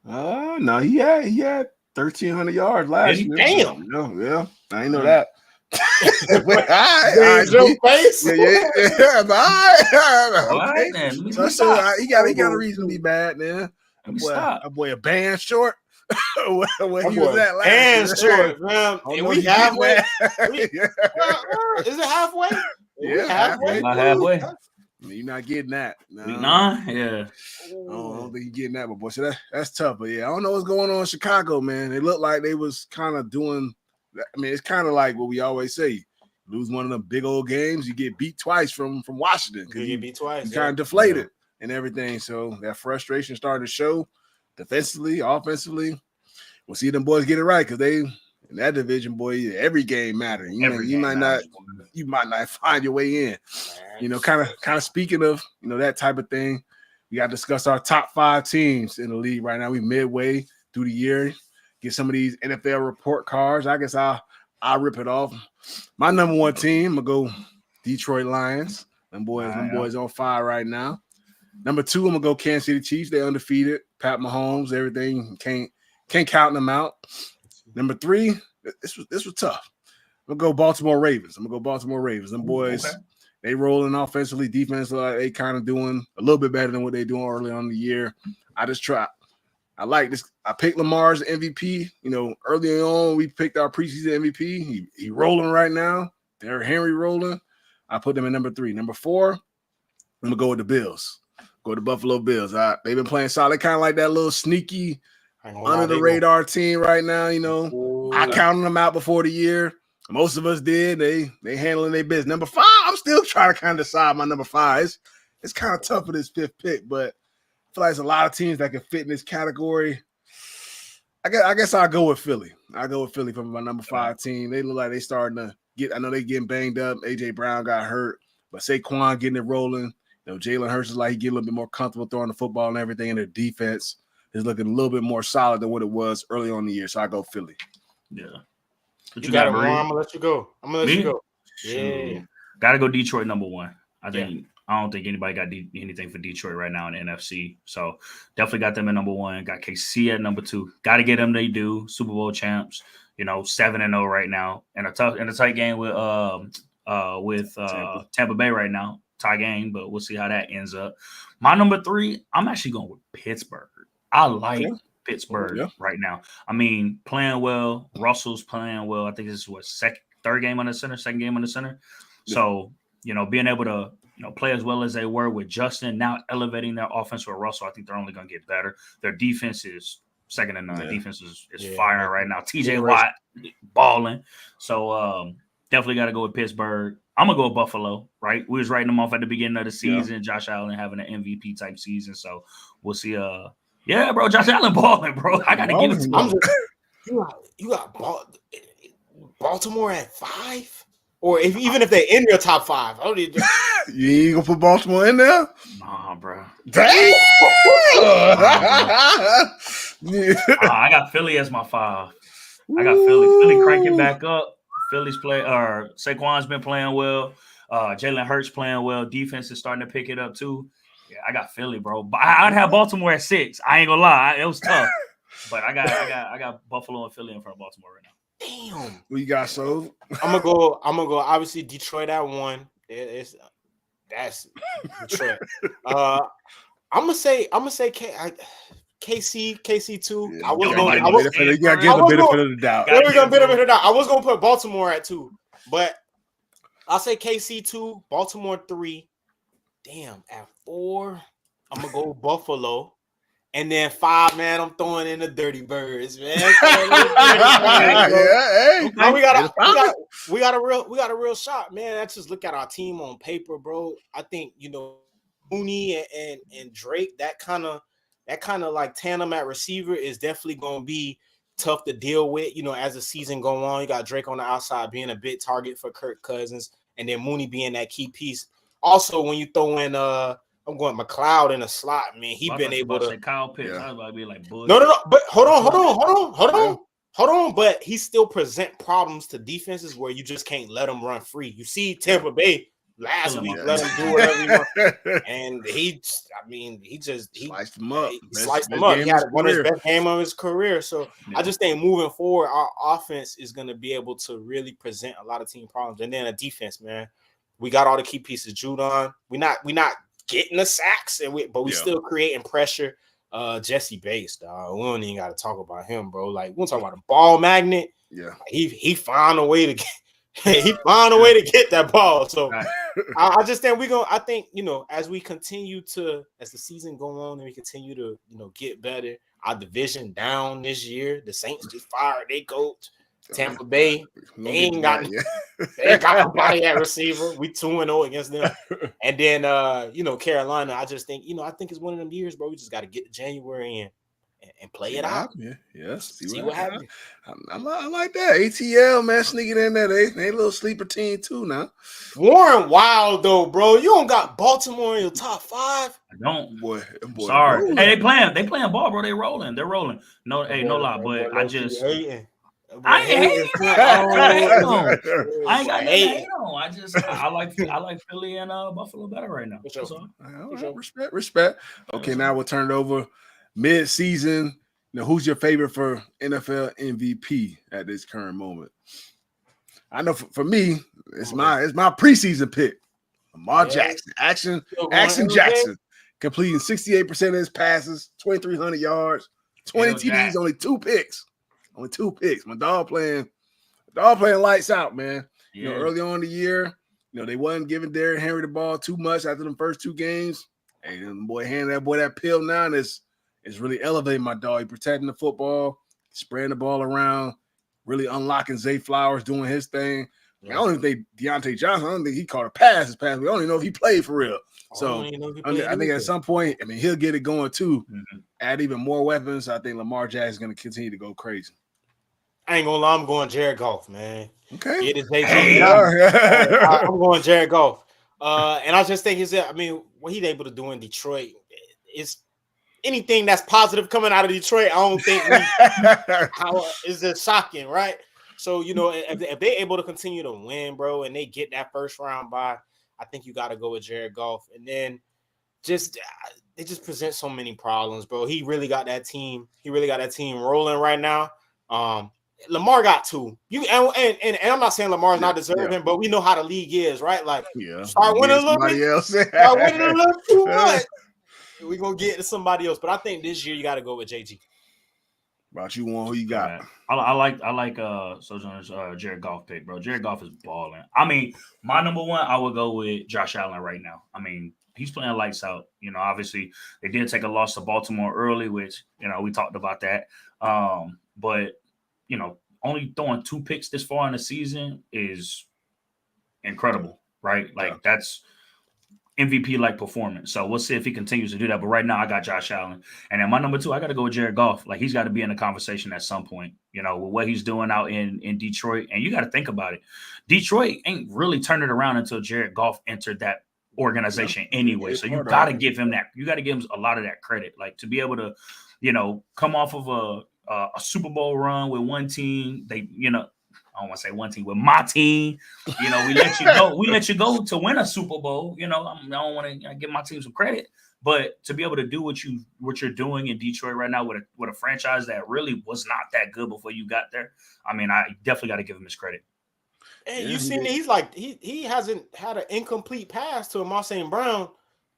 No, he had 1,300 yards last year. Damn. Yeah, I didn't know that. All right, Joe face. Yeah. But All okay. right, then. Let me So stop. he got a reason to be bad, man. Let me stop. That boy a band short. where he boy, was at last and year. short, man. Oh, And no, we you getting halfway. that. Is it halfway? Yeah, halfway. About halfway. You're not getting that. No. Week 9, yeah. I don't think you're getting that, but boy, so that's tough. But yeah, I don't know what's going on in Chicago, man. It looked like they was kind of doing. I mean, it's kind of like what we always say: lose one of them big old games, you get beat twice from Washington. You get beat twice. You kind of deflated and everything. So that frustration started to show defensively, offensively. We'll see them boys get it right because they in that division, boy, every game matters. You might not find your way in. You know, kind of speaking of that type of thing, we got to discuss our top 5 teams in the league right now. We midway through the year. Get some of these NFL report cards. I guess I'll rip it off. My number 1 team, I'm gonna go Detroit Lions. Them boys on fire right now. Number 2, I'm gonna go Kansas City Chiefs. They're undefeated. Pat Mahomes, everything can't count them out. Number 3, this was tough. I'm gonna go Baltimore Ravens. Them boys, they rolling offensively, defensively. They kind of doing a little bit better than what they doing early on in the year. I like this. I picked Lamar's MVP. Early on, we picked our preseason MVP. He rolling right now. Derrick Henry rolling. I put them in number 3. Number 4, I'm gonna go with the Bills. Go with the Buffalo Bills. They've been playing solid, kind of like that little sneaky under the radar team right now. I counted them out before the year. Most of us did. They handling their business. Number 5, I'm still trying to kind of decide my number 5. It's kind of tough for this 5th pick, but I feel like there's a lot of teams that can fit in this category. I guess I'll go with Philly. I'll go with Philly for my number 5 team. They look like they starting to get. I know they getting banged up. AJ Brown got hurt, but Saquon getting it rolling. Jalen Hurts is like he get a little bit more comfortable throwing the football and everything, and their defense is looking a little bit more solid than what it was early on in the year. So I go Philly. Yeah. You got it, Ron. I'm gonna let you go. Yeah. Gotta go Detroit number 1. I don't think anybody got anything for Detroit right now in the NFC. So definitely got them at number 1. Got KC at number 2. Got to get them. They do Super Bowl champs. 7-0 right now, and a tight game with Tampa Bay right now. Tie game, but we'll see how that ends up. My number 3, I'm actually going with Pittsburgh. I like Pittsburgh right now. I mean, playing well. Russell's playing well. I think this is second game on the center. So, being able to play as well as they were with Justin, now elevating their offense with Russell, I think they're only going to get better. Their defense is second to none. Yeah. Defense is firing right now. TJ Watt balling. So definitely got to go with Pittsburgh. I'm going to go with Buffalo, right? We was writing them off at the beginning of the season. Yeah. Josh Allen having an MVP type season. So we'll see. Yeah, bro, Josh Allen balling, bro. I got to give it to him. You got Baltimore at 5? Or even if they're in your top 5. You ain't going to put Baltimore in there? Nah, bro. Damn! I got Philly as my 5. I got Philly cranking back up. Philly's Saquon's been playing well. Jalen Hurts playing well. Defense is starting to pick it up too. Yeah, I got Philly, bro. But I'd have Baltimore at 6. I ain't gonna lie, it was tough. But I got Buffalo and Philly in front of Baltimore right now. Damn. What you got, so? I'm gonna go. Obviously, Detroit at 1. That's Detroit. I'm gonna say KC 2. Yeah, I was going. You gotta give a benefit of the doubt. We're gonna benefit of the doubt. I was gonna put Baltimore at 2, but I'll say KC 2, Baltimore 3. Damn, at 4, I'm gonna go Buffalo. And then 5, man, I'm throwing in the Dirty Birds, man. We got a real shot, man. Let's just look at our team on paper, bro. I think Mooney and Drake, that kind of like tandem at receiver is definitely going to be tough to deal with. As the season go on, you got Drake on the outside being a big target for Kirk Cousins, and then Mooney being that key piece. Also, when you throw in I'm going McLeod in a slot, man. He been able to. Kyle Pitts. I was about to be like, no. But hold on. But he still present problems to defenses where you just can't let them run free. You see Tampa Bay last week, Yeah. let him do whatever he wants. And he sliced him up. He Best sliced him game up. He had of his one of his career. best game of his career. So I just think moving forward, our offense is going to be able to really present a lot of team problems. And then a defense, man. We got all the key pieces. Judon. We're not getting the sacks, but we still creating pressure. Jesse Bates, dog. We don't even got to talk about him, bro. Like, we don't talk about a ball magnet. Yeah. He found a way to get that ball. So I just think I think, as we continue as the season go on and we continue to, get better, our division down this year. The Saints just fired their coach. Tampa Bay, they ain't got nobody at receiver. We 2-0 against them. And then Carolina, I just think, I think it's one of them years, bro. We just got to get to January and play it out. Yeah. See what happens. I like that. ATL, man, sneaking in there. They a little sleeper team too now. Warren Wild, though, bro. You don't got Baltimore in your top 5. I don't. Boy, sorry. rolling. Hey, they playing ball, bro. They're rolling. No, no lie. But I just hating. I ain't hating. I ain't got nothing to hate on. I like Philly and Buffalo better right now. Sure. All right, respect. Okay, now we'll turn it over. Mid-season. Now, who's your favorite for NFL MVP at this current moment? I know for me, it's my preseason pick. Lamar Jackson. Action Jackson. Completing 68% of his passes, 2,300 yards, 20 TDs, only 2 picks. Only 2 picks. My dog playing lights out, man. Yeah. Early on in the year, they wasn't giving Derrick Henry the ball too much after the first 2 games. Hey, handing that boy that pill now is really elevating my dog. He protecting the football, spreading the ball around, really unlocking Zay Flowers doing his thing. Yeah. I don't even think Deontay Johnson, I don't think he caught a pass this past week. I don't even know if he played for real. So I think at some point, he'll get it going too. Mm-hmm. Add even more weapons. I think Lamar Jackson is going to continue to go crazy. I ain't gonna lie, I'm going Jared Goff, man. Okay. It is I'm going Jared Goff. And I just think what he's able to do in Detroit is anything that's positive coming out of Detroit. I don't think is it shocking, right? So, if they're able to continue to win, bro, and they get that first round bye, I think you got to go with Jared Goff. And then they just present so many problems, bro. He really got that team. Rolling right now. Lamar got 2. And I'm not saying Lamar's not deserving, but we know how the league is, right? Like, start winning a little bit, start winning a little too much. We're gonna get to somebody else. But I think this year you got to go with JG. About you, one, who you got? Right. I like Sojourner's Jared Goff pick, bro. Jared Goff is balling. My number 1, I would go with Josh Allen right now. He's playing lights out. Obviously they did take a loss to Baltimore early, which we talked about that. But only throwing 2 picks this far in the season is incredible, right? Like that's MVP-like performance. So we'll see if he continues to do that. But right now, I got Josh Allen. And then my number 2, I got to go with Jared Goff. Like, he's got to be in the conversation at some point, with what he's doing out in Detroit. And you got to think about it. Detroit ain't really turned it around until Jared Goff entered that organization anyway. So you got to give him that. You got to give him a lot of that credit. Like, to be able to, come off of a Super Bowl run with one team, I don't want to say one team, with my team, we let you go. We let you go to win a Super Bowl. I don't want to give my team some credit, but to be able to do what you're doing in Detroit right now with a franchise that really was not that good before you got there, I definitely got to give him his credit. And you seen he's like he hasn't had an incomplete pass to Amar St. Brown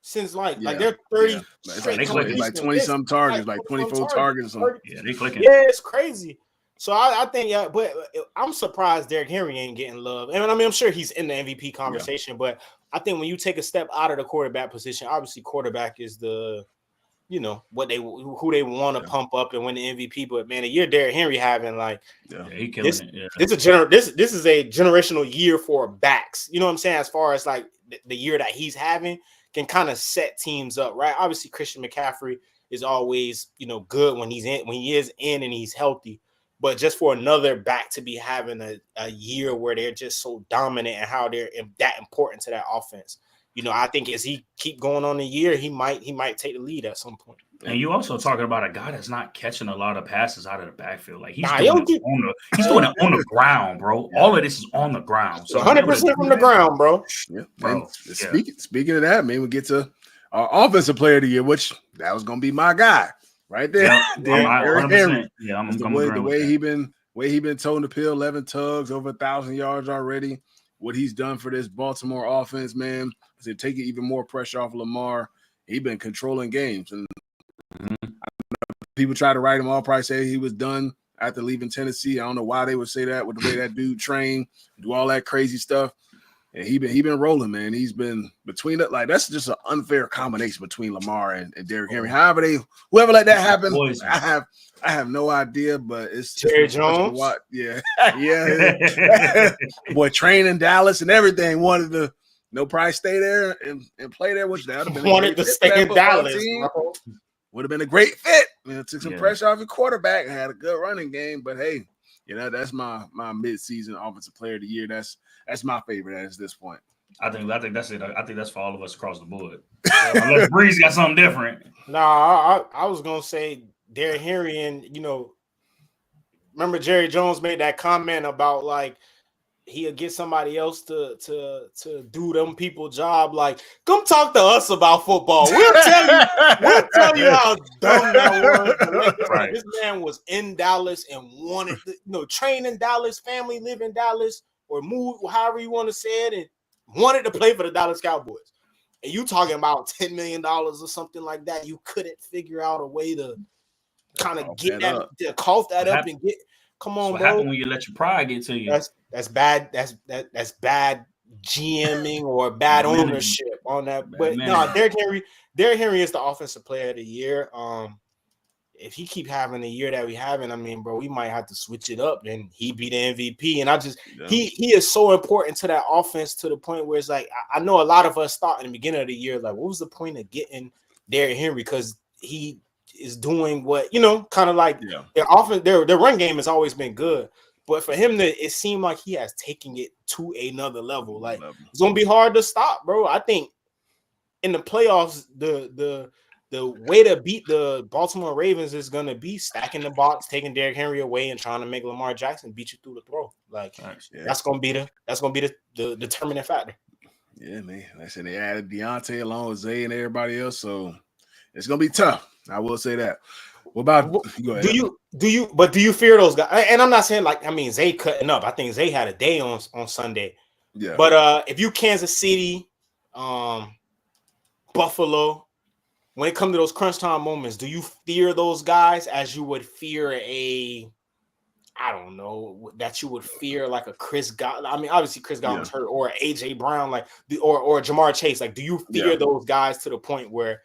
since like they're 30 straight, like 20 some targets, like 24 targets. Yeah, they clicking. Yeah, it's crazy. So I think, but I'm surprised Derrick Henry ain't getting love. And I'm sure he's in the MVP conversation, but I think when you take a step out of the quarterback position, obviously quarterback is the, who they want to pump up and win the MVP. But man, the year Derrick Henry having he killing it. Yeah. This is a generational year for backs. You know what I'm saying? As far as like the year that he's having can kind of set teams up, right? Obviously, Christian McCaffrey is always good when he is in and he's healthy. But just for another back to be having a year where they're just so dominant and how they're that important to that offense, I think as he keep going on the year, he might take the lead at some point. And you also talking about a guy that's not catching a lot of passes out of the backfield. Like he's doing it on the ground, bro. All of this is on the ground. So 100% from the ground, bro. Yeah, bro. Speaking of that, man, we get to our offensive player of the year, which that was gonna be my guy right there. Yeah, I'm the way he been toting the pill, 11 tugs, over 1,000 yards already. What he's done for this Baltimore offense, man, to take even more pressure off Lamar. He's been controlling games, and people try to write him off. Probably say he was done after leaving Tennessee. I don't know why they would say that with the way that dude trained, do all that crazy stuff. And he been rolling, man. He's been between it. Like, that's just an unfair combination between Lamar and Derrick Henry. Whoever let that happen, I have no idea, but it's Jerry Jones. Yeah. Boy, training Dallas and everything, wanted to probably stay there and play there, which that would have been wanted to stay in Dallas. Would have been a great fit. Took some pressure off your quarterback and had a good running game. But hey, that's my mid-season offensive player of the year. That's my favorite at this point. I think that's it. I think that's for all of us across the board. Unless Breeze got something different. Nah, I was gonna say Derrick Henry, and remember Jerry Jones made that comment about like he'll get somebody else to do them people job. Like, come talk to us about football. We'll tell you how dumb that was. Right. This man was in Dallas and wanted to, train in Dallas, family live in Dallas, or move, however you want to say it, and wanted to play for the Dallas Cowboys. And you talking about $10 million or something like that. You couldn't figure out a way to kind of get that, to cough that up and get. Come on, what bro. happened when you let your pride get to you? That's bad. That's bad GMing or bad ownership on that. But no, Derrick Henry is the offensive player of the year. If he keep having the year that we having, I mean, bro, we might have to switch it up. Then he be the MVP, and he is so important to that offense to the point where it's like I know a lot of us thought in the beginning of the year, like, what was the point of getting Derrick Henry, because he is doing what kind of like their run game has always been good, but for him it seemed like he has taken it to another level. Like, it's gonna be hard to stop, bro. I think in the playoffs, the way to beat the Baltimore Ravens is gonna be stacking the box, taking Derrick Henry away, and trying to make Lamar Jackson beat you through the throw. Like, that's gonna be the determining factor. Yeah, man. Like I said, they added Deontay along with Zay and everybody else, so it's gonna be tough. I will say that. What about go ahead. Do you fear those guys? And I'm not saying Zay cutting up. I think Zay had a day on Sunday. Yeah. But if you Kansas City, Buffalo, when it comes to those crunch time moments, do you fear those guys as you would fear that you would fear like a Chris Godwin? I mean, obviously Chris Godwin's hurt, or AJ Brown, or Jamar Chase. Like, do you fear those guys to the point where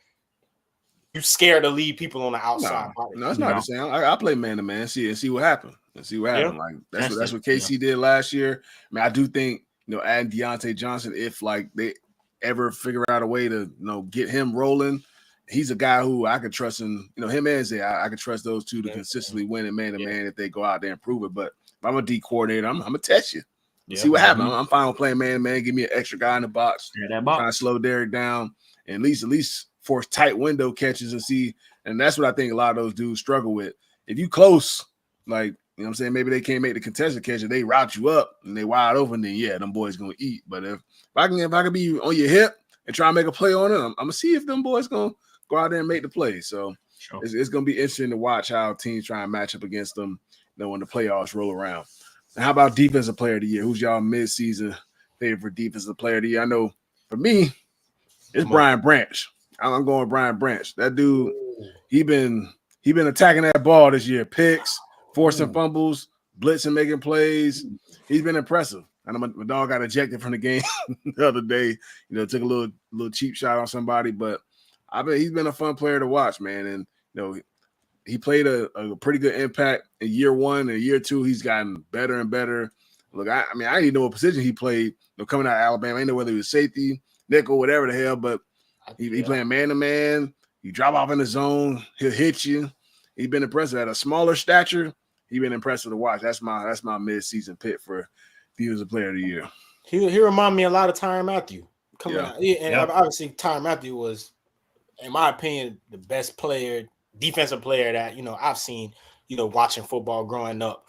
you scared to leave people on the outside? No, it's not the same. I play man to man, see what happened. Like, that's what KC did last year. I mean, I do think adding Deontay Johnson, if like they ever figure out a way to get him rolling, he's a guy who I could trust in. Him and Zay, I could trust those two to consistently win in man to man if they go out there and prove it. But if I'm a D coordinator, I'm gonna test you. See what happens. I'm fine with playing man to man. Give me an extra guy in the box. Trying to slow Derrick down and at least force tight window catches and see. And that's what I think a lot of those dudes struggle with. If you close, like, what I'm saying, maybe they can't make the contested catch and they route you up and they wide open, then them boys gonna eat. But if I can be on your hip and try and make a play on it, I'm gonna see if them boys gonna go out there and make the play. So it's gonna be interesting to watch how teams try and match up against them when the playoffs roll around. And how about defensive player of the year? Who's y'all mid-season favorite defensive player of the year? I know for me, it's Brian Branch. I'm going Brian Branch. That dude, he been attacking that ball this year. Picks, forcing fumbles, blitzing, making plays. He's been impressive. I know my dog got ejected from the game the other day. Took a little cheap shot on somebody, but he's been a fun player to watch, man. And he played a pretty good impact in year one. And year two, he's gotten better and better. Look, I didn't even know what position he played. Coming out of Alabama, I didn't know whether he was safety, nickel, whatever the hell, but he playing man-to-man. You drop off in the zone, he'll hit you. He's been impressive. At a smaller stature, he's been impressive to watch. That's my mid-season pick for Defensive Player of the Year. He remind me a lot of Tyrann Mathieu. coming Yeah. out. Yeah, and obviously Tyrann Mathieu was, in my opinion, the best player, defensive player that I've seen. Watching football growing up,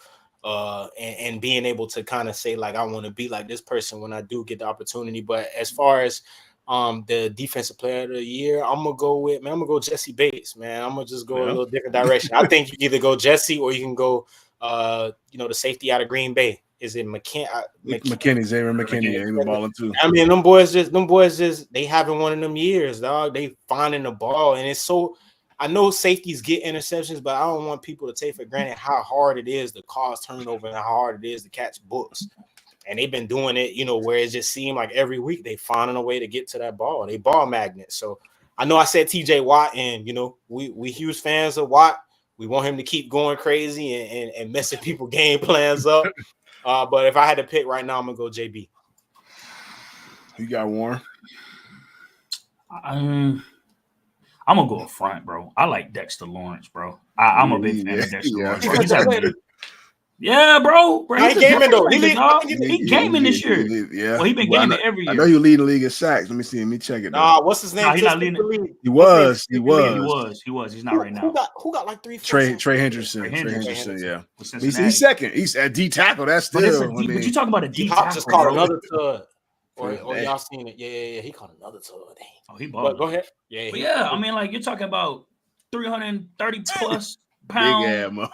and being able to kind of say like I want to be like this person when I do get the opportunity. But as far as the defensive player of the year, I'm gonna go Jesse Bates, man. I'm gonna just go a little different direction. I think you can either go Jesse or you can go the safety out of Green Bay. Is it McKinney, Xavier McKinney? Yeah, he was balling too. I mean, them boys just they having one of them years, dog. They finding the ball, and it's so. I know safeties get interceptions, but I don't want people to take for granted how hard it is to cause turnover and how hard it is to catch books. And they've been doing it, where it just seemed like every week they finding a way to get to that ball. They ball magnets. So I know I said TJ Watt, and we huge fans of Watt. We want him to keep going crazy and messing people game plans up. But if I had to pick right now, I'm gonna go JB. You got Warren. I'm gonna go up front, bro. I like Dexter Lawrence, bro. I'm a big fan of Dexter Lawrence. Bro. Bro. He gaming though. He gaming this year. Yeah. Well, he been gaming every year. I know you lead the league in sacks. Let me see. Let me check it. Nah, what's his name? Nah, he's not leading it. He was. He's not right now. Who got like 3? Trey Hendrickson. Yeah. He's second. He's at D tackle. That's but still. But you talking about a D tackle? Just caught another tud. Or y'all seen it? Yeah. He caught another tud. Oh, he balled. Go ahead. Yeah. I mean, like you're talking about 330 plus pound.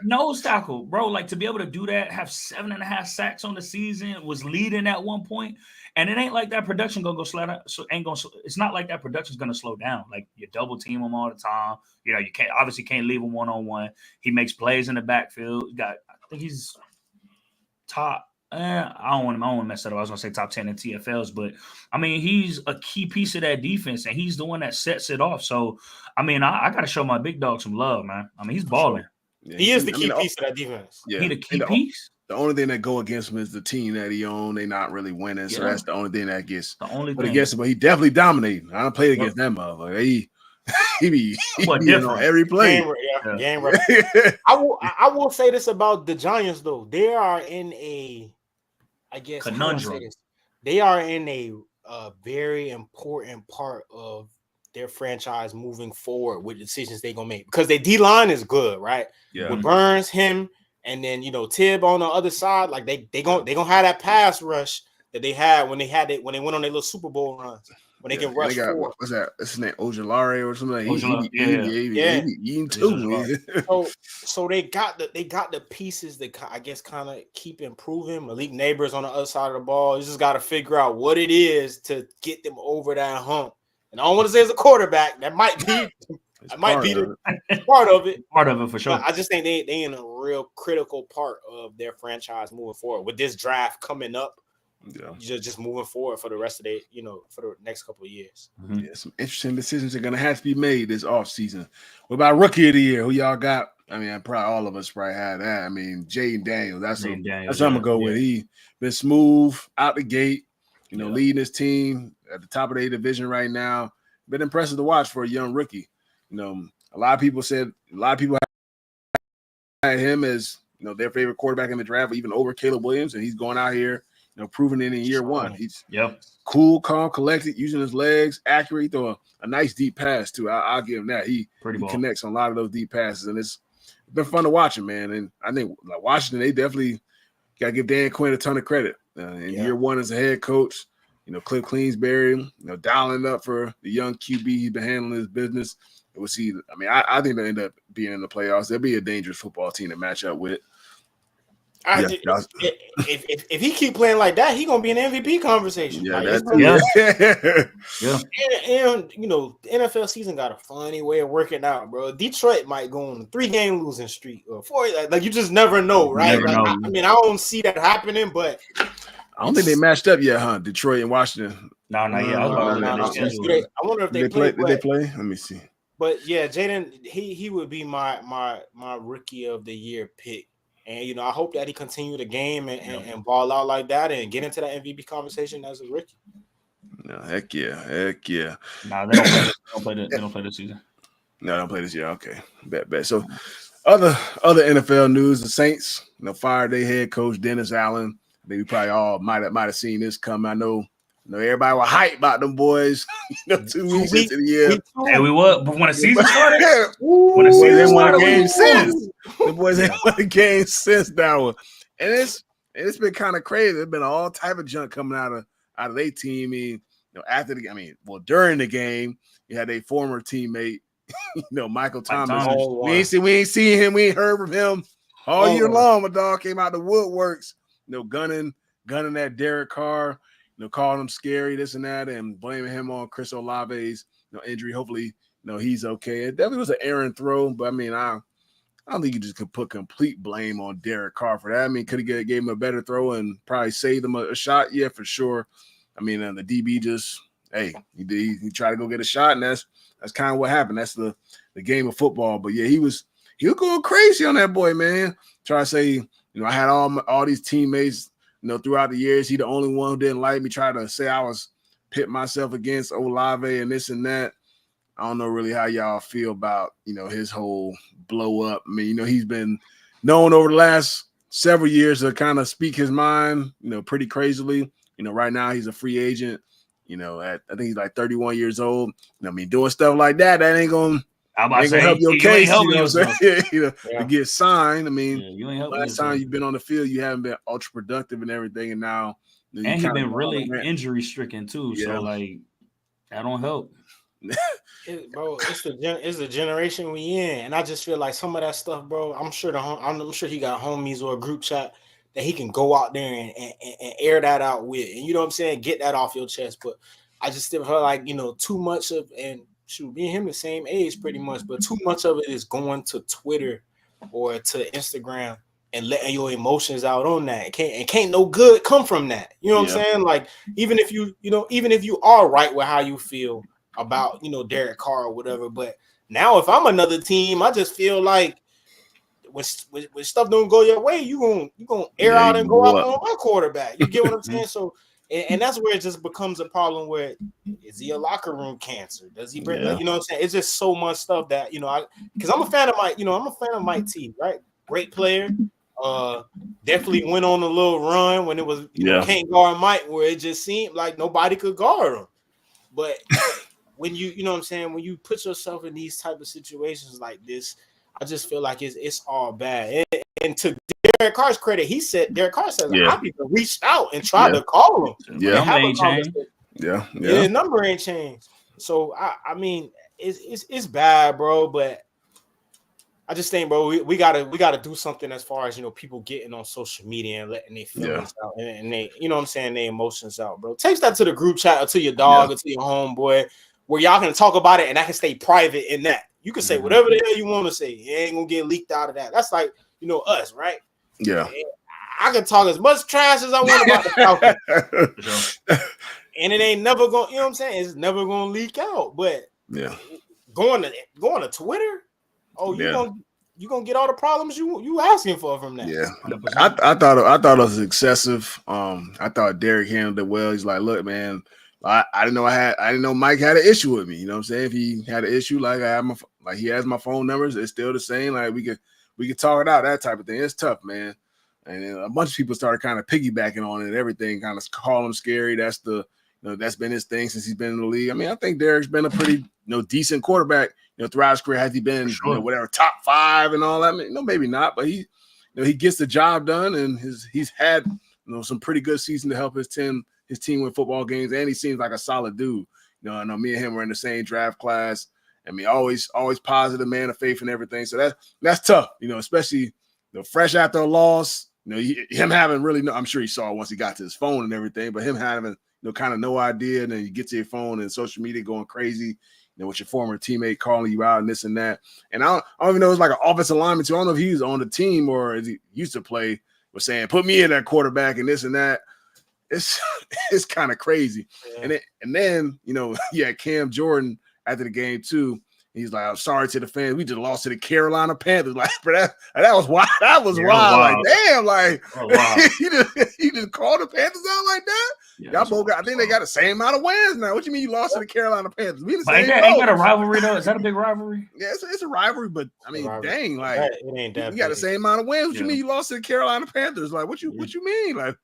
Nose tackle, bro. Like to be able to do that, have 7.5 sacks on the season, was leading at one point, and it ain't like that production gonna go slow down. So it's not like that production's gonna slow down. Like you double team him all the time. You can't leave him 1-on-1. He makes plays in the backfield. I think he's top. I don't want to mess that up. I was gonna say top 10 in TFLs, but I mean he's a key piece of that defense, and he's the one that sets it off. So I mean I gotta show my big dog some love, man. I mean he's balling. Yeah, he is the key piece of that defense. Yeah. He the key piece. The only thing that go against him is the team that he owned. They not really winning, so that's the only thing that gets. The only thing against him, but he definitely dominated. I don't play against them, motherfucker. He be on every play. Game right. I will say this about the Giants though. They are in a, I guess, conundrum. They are in a very important part of their franchise moving forward with decisions they're gonna make, because their D-line is good, right? Yeah. With Burns, him, and then Tibb on the other side, like they gonna have that pass rush that they had when they went on their little Super Bowl runs. When they can rush forward. What's that? What's his name? Ojulari or something like that. So they got the pieces that I guess kind of keep improving. Malik Neighbors on the other side of the ball. You just got to figure out what it is to get them over that hump. And I don't want to say as a quarterback, that might be part of it. Part of it for sure. But I just think they in a real critical part of their franchise moving forward with this draft coming up. Yeah, just moving forward for the rest of for the next couple of years. Mm-hmm. Yeah, some interesting decisions are gonna have to be made this offseason. What about rookie of the year? Who y'all got? I mean, probably all of us probably had that. I mean, Jaden Daniels. That's what I'm gonna go with. He been smooth out the gate. Leading his team at the top of their division right now. Been impressive to watch for a young rookie. A lot of people had him as their favorite quarterback in the draft, even over Caleb Williams, and he's going out here. Proving it in year one. He's cool, calm, collected, using his legs, accurate. He throw a nice deep pass too. I'll give him that. He connects on a lot of those deep passes, and it's been fun to watch him, man. And I think Washington, they definitely got to give Dan Quinn a ton of credit. In year one as a head coach, Cliff Kingsbury, dialing up for the young QB. He's been handling his business. We'll see. I mean, I think they'll end up being in the playoffs. They'll be a dangerous football team to match up with. If he keep playing like that, he gonna be in MVP conversation. And the NFL season got a funny way of working out, bro. Detroit might go on a 3-game losing streak or 4. Like you just never know, right? I mean, I don't see that happening, but I don't think they matched up yet, huh? Detroit and Washington. No. I wonder if they play. Did they play? Let me see. But yeah, Jaden, he would be my rookie of the year pick. And, I hope that he continue the game and ball out like that and get into that MVP conversation as a rookie. No, heck yeah. No, they don't play this season. No, they don't play this year. Okay, bet. So, other NFL news: the Saints, fired their head coach Dennis Allen. I think we probably all might have seen this come. I know everybody was hype about them boys. 2 weeks into the year. And we were, but when the season started, when the season started, the boys ain't won a game since that one. And it's been kind of crazy. There's been all type of junk coming out of their team. After during the game, you had a former teammate, Michael Thomas. We ain't seen him. We ain't heard from him all year long. My dog came out the woodworks, gunning that Derek Carr, calling him scary, this and that, and blaming him on Chris Olave's injury. Hopefully, he's okay. It definitely was an errant throw, but I don't think you just could put complete blame on Derek Carr for that. Could have gave him a better throw and probably saved him a shot. Yeah, for sure. The DB just, he tried to go get a shot, and that's kind of what happened. That's the game of football. But yeah, he was going crazy on that boy, man. Try to say, I had all these teammates, throughout the years. He the only one who didn't like me. Try to say I was pitting myself against Olave and this and that. I don't know really how y'all feel about, his whole blow up. He's been known over the last several years to kind of speak his mind, pretty crazily. Right now he's a free agent, I think he's like 31 years old. Doing stuff like that ain't going to help your case, to get signed. Last time you've been on the field, you haven't been ultra productive and everything. And now, and he's been really injury stricken too. Yeah. So that don't help. Bro, it's the generation we in, and I just feel like some of that stuff, bro. I'm sure he got homies or a group chat that he can go out there and air that out with, and what I'm saying, get that off your chest. But I just still feel like too much of, and me and him the same age pretty much, but too much of it is going to Twitter or to Instagram and letting your emotions out on that. Can't no good come from that. What I'm saying? Like even if you are right with how you feel about Derek Carr or whatever, but now if I'm another team, I just feel like when stuff don't go your way, you gonna air out and go out on my quarterback. You get what I'm saying? So and that's where it just becomes a problem. Where is he a locker room cancer? Does he bring what I'm saying? It's just so much stuff that because I'm a fan of Mike T, right? Great player. Definitely went on a little run when it was can't guard Mike, where it just seemed like nobody could guard him. But when when you put yourself in these type of situations like this, I just feel like it's all bad. And to Derek Carr's credit, Derek Carr says, I've even reached out and tried to call him. His number ain't changed. So it's bad, bro. But I just think, bro, we gotta do something as far as people getting on social media and letting their feelings out and they their emotions out, bro. Take that to the group chat or to your dog or to your homeboy, where y'all can talk about it and I can stay private in that. You can say whatever the hell you want to say. It ain't gonna get leaked out of that. That's like us, right? Yeah. And I can talk as much trash as I want about the Falcons. And it ain't never gonna, what I'm saying? It's never gonna leak out. But going to Twitter, you gonna get all the problems you asking for from that. Yeah. I thought it was excessive. I thought Derek handled it well. He's like, look, man, I didn't know Mike had an issue with me. You know what I'm saying? If he had an issue, he has my phone numbers, it's still the same. Like we could talk it out, that type of thing. It's tough, man. And then a bunch of people started kind of piggybacking on it and everything, kind of call him scary. That's that's been his thing since he's been in the league. I think Derek's been a pretty decent quarterback, throughout his career. Has he been whatever top 5 and all that? Maybe not, but he gets the job done, and he's had some pretty good season to help his team win football games, and he seems like a solid dude. I know me and him were in the same draft class. Always positive, man of faith and everything. So that's tough, especially fresh after a loss. Him having really I'm sure he saw it once he got to his phone and everything, but him having kind of no idea, and then you get to your phone and social media going crazy, with your former teammate calling you out and this and that. And I don't even know, it's like an offensive lineman too. I don't know if he's on the team or as he used to play, was saying, put me in that quarterback and this and that. It's kind of crazy. Yeah. And then Cam Jordan after the game too. He's like, I'm sorry to the fans. We just lost to the Carolina Panthers. Like, bro, that was wild. That was wild. Like, damn, like, you just called the Panthers out like that? Y'all both got. I think they got the same amount of wins now. What you mean you lost to the Carolina Panthers? We the But same. ain't that a rivalry though? Is that a big rivalry? Yeah, it's a rivalry, but I mean, dang, like it ain't that. We got the same amount of wins. What you mean you lost to the Carolina Panthers? Like, what you mean? Like,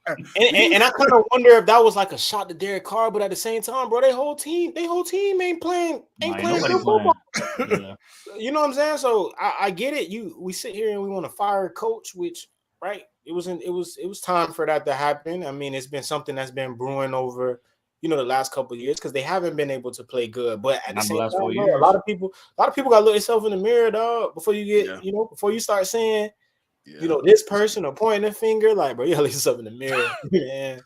and I kind of wonder if that was like a shot to Derek Carr, but at the same time, bro, their whole team ain't playing good football. Yeah. You know what I'm saying? So I get it. We sit here and we want to fire a coach, which right. It was time for that to happen. I mean, it's been something that's been brewing over, the last couple of years because they haven't been able to play good. But at the same time, bro, a lot of people got to look yourself in the mirror, dog, before you get, before you start saying, this person or pointing a finger, like, bro, you gotta look yourself in the mirror, man.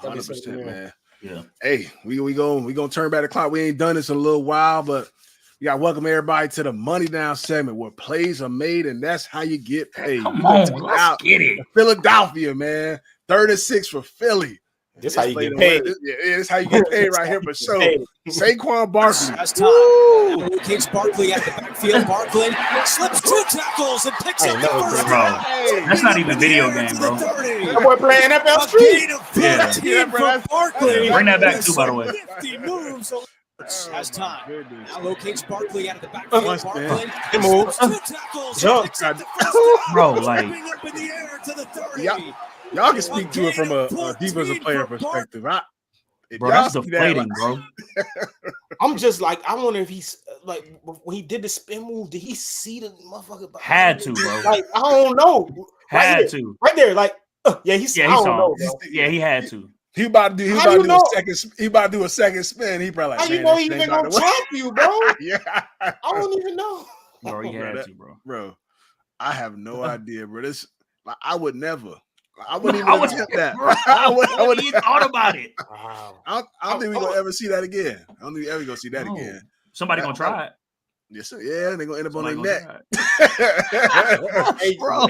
100%, man. Yeah. Hey, we gonna turn back the clock. We ain't done this in a little while, but we got to welcome everybody to the Money Down segment where plays are made, and that's how you get paid. Come on, let's get it. Philadelphia, man. 36 for Philly. This how you get paid. This how you get paid right here for sure. Saquon Barkley. That's time. Kicks Barkley at the backfield. Barkley slips 2 tackles and picks up the first down. That's not even video game, bro. That boy playing NFL Street. Yeah, Barkley. Bring that back too, by the way. 50 moves. Has time. Now locates Barkley out of the backfield. Barkley moves. 2 tackles. Bro, like y'all can speak to it from a defensive player perspective. Bro, that's deflating, bro. I'm just like, I wonder if he's like when he did the spin move, did he see the motherfucker? Had to, bro. Like, I don't know. Had to. Right there, like, he saw. Yeah, he had to. He about to do a second spin. He probably like, how you know he even gonna trump you, bro? Yeah, I don't even know. Bro, he had to, bro. I have no idea, bro. This, like, I would never. I wouldn't even attempt that. I wouldn't even thought about it. Wow. I don't think we're gonna ever see that again. I don't think we're ever gonna see that again. Somebody gonna try it. Yes, sir. Yeah, they're gonna end up on their neck. Hey, bro.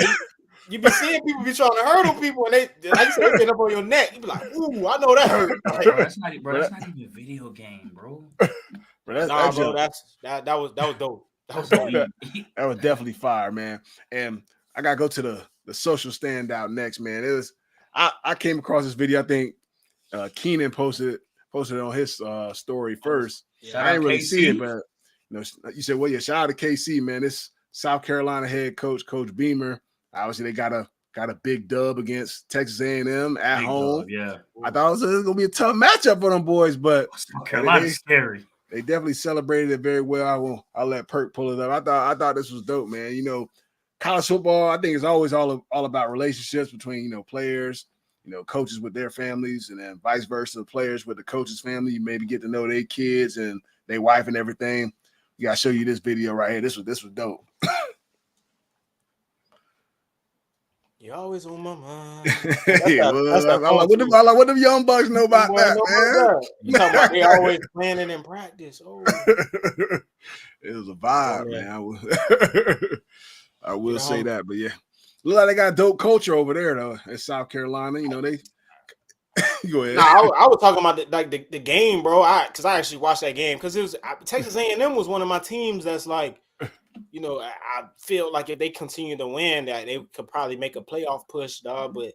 You be seeing people be trying to hurdle people, and they end up on your neck. You be like, "Ooh, I know that hurt." Bro, that's not even a video game, bro. That was dope. That was dope. That was definitely fire, man. And I gotta go to the social standout next, man. It was I came across this video. I think Keenan posted it on his story first. Yeah, I didn't really see it, but you said, well, yeah, shout out to KC, man. This South Carolina head coach, Coach Beamer. Obviously, they got a big dub against Texas A&M at big home. Dub, yeah, I thought it was gonna be a tough matchup for them boys, but South Carolina's scary. They definitely celebrated it very well. I'll let Perk pull it up. I thought this was dope, man. College football, I think, is always all about relationships between players, coaches with their families, and then vice versa, players with the coach's family. You maybe get to know their kids and their wife and everything. We gotta show you this video right here. This was dope. You're always on my mind. What them young bucks know about that, man? You talking about they always planning in practice. Oh. It was a vibe, man. I will say that, but yeah. Look like they got dope culture over there, though, in South Carolina. They go ahead. I was talking about the game, bro. Because I actually watched that game because it was Texas A&M was one of my teams that's like, I feel like if they continue to win, that they could probably make a playoff push, dog. But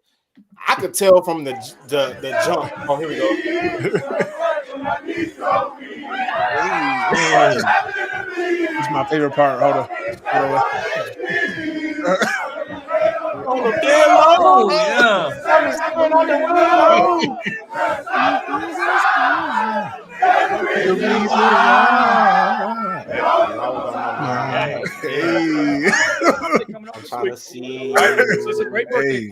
I could tell from the jump. Oh, here we go. It's my favorite part. Hold on. Oh, damn, oh, yeah. I'm trying to see. It's a great birthday,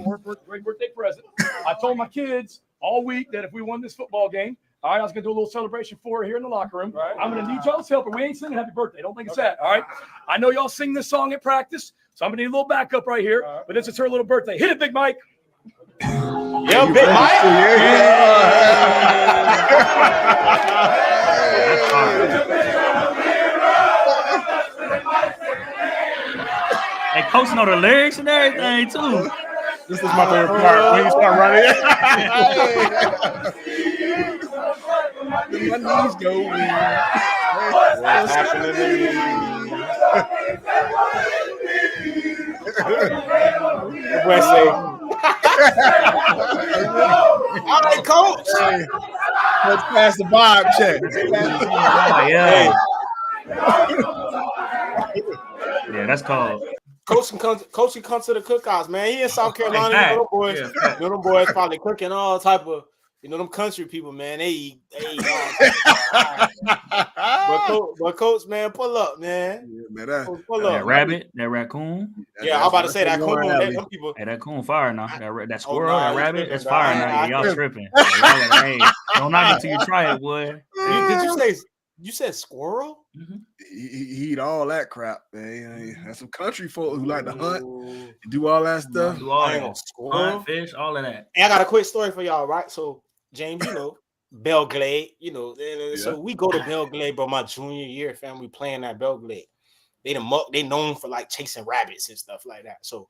great birthday present. I told my kids all week that if we won this football game, all right, I was going to do a little celebration for her here in the locker room. Right. I'm going to need y'all's help, but we ain't singing happy birthday. Don't think it's that, all right? I know y'all sing this song at practice, so I'm going to need a little backup right here, but this is her little birthday. Hit it, Big Mike. Yeah, Big Mike. Hey, coach know the lyrics and everything, too. This is my favorite part when you start running. My knees go weak. What's happening to me? What say? All right, coach. Hey, let's pass the vibe check. Yeah. Yeah, that's called. Coach can come to the cookouts, man. He in South Carolina. You know them boys. Yeah, you know them boys probably cooking all type of. You know them country people, man. They eat. But coach, man, pull up, man. Yeah, man, pull up. That rabbit, that raccoon. Yeah, I'm about to say that coon. Them people. Hey, that coon fire now. That squirrel, that rabbit, it's tripping, fire now. Y'all tripping. Hey, don't knock it till you try it, boy. Did you say? You said squirrel? Mm-hmm. He eat all that crap, man. That's some country folk who like to hunt, do all that stuff. Do all that. Hunt, fish, all of that. And I got a quick story for y'all, right? So, James, you know, Belglade, you know, so we go to Belglade, but my junior year, fam, we playing at Belglade. They known for like chasing rabbits and stuff like that. So,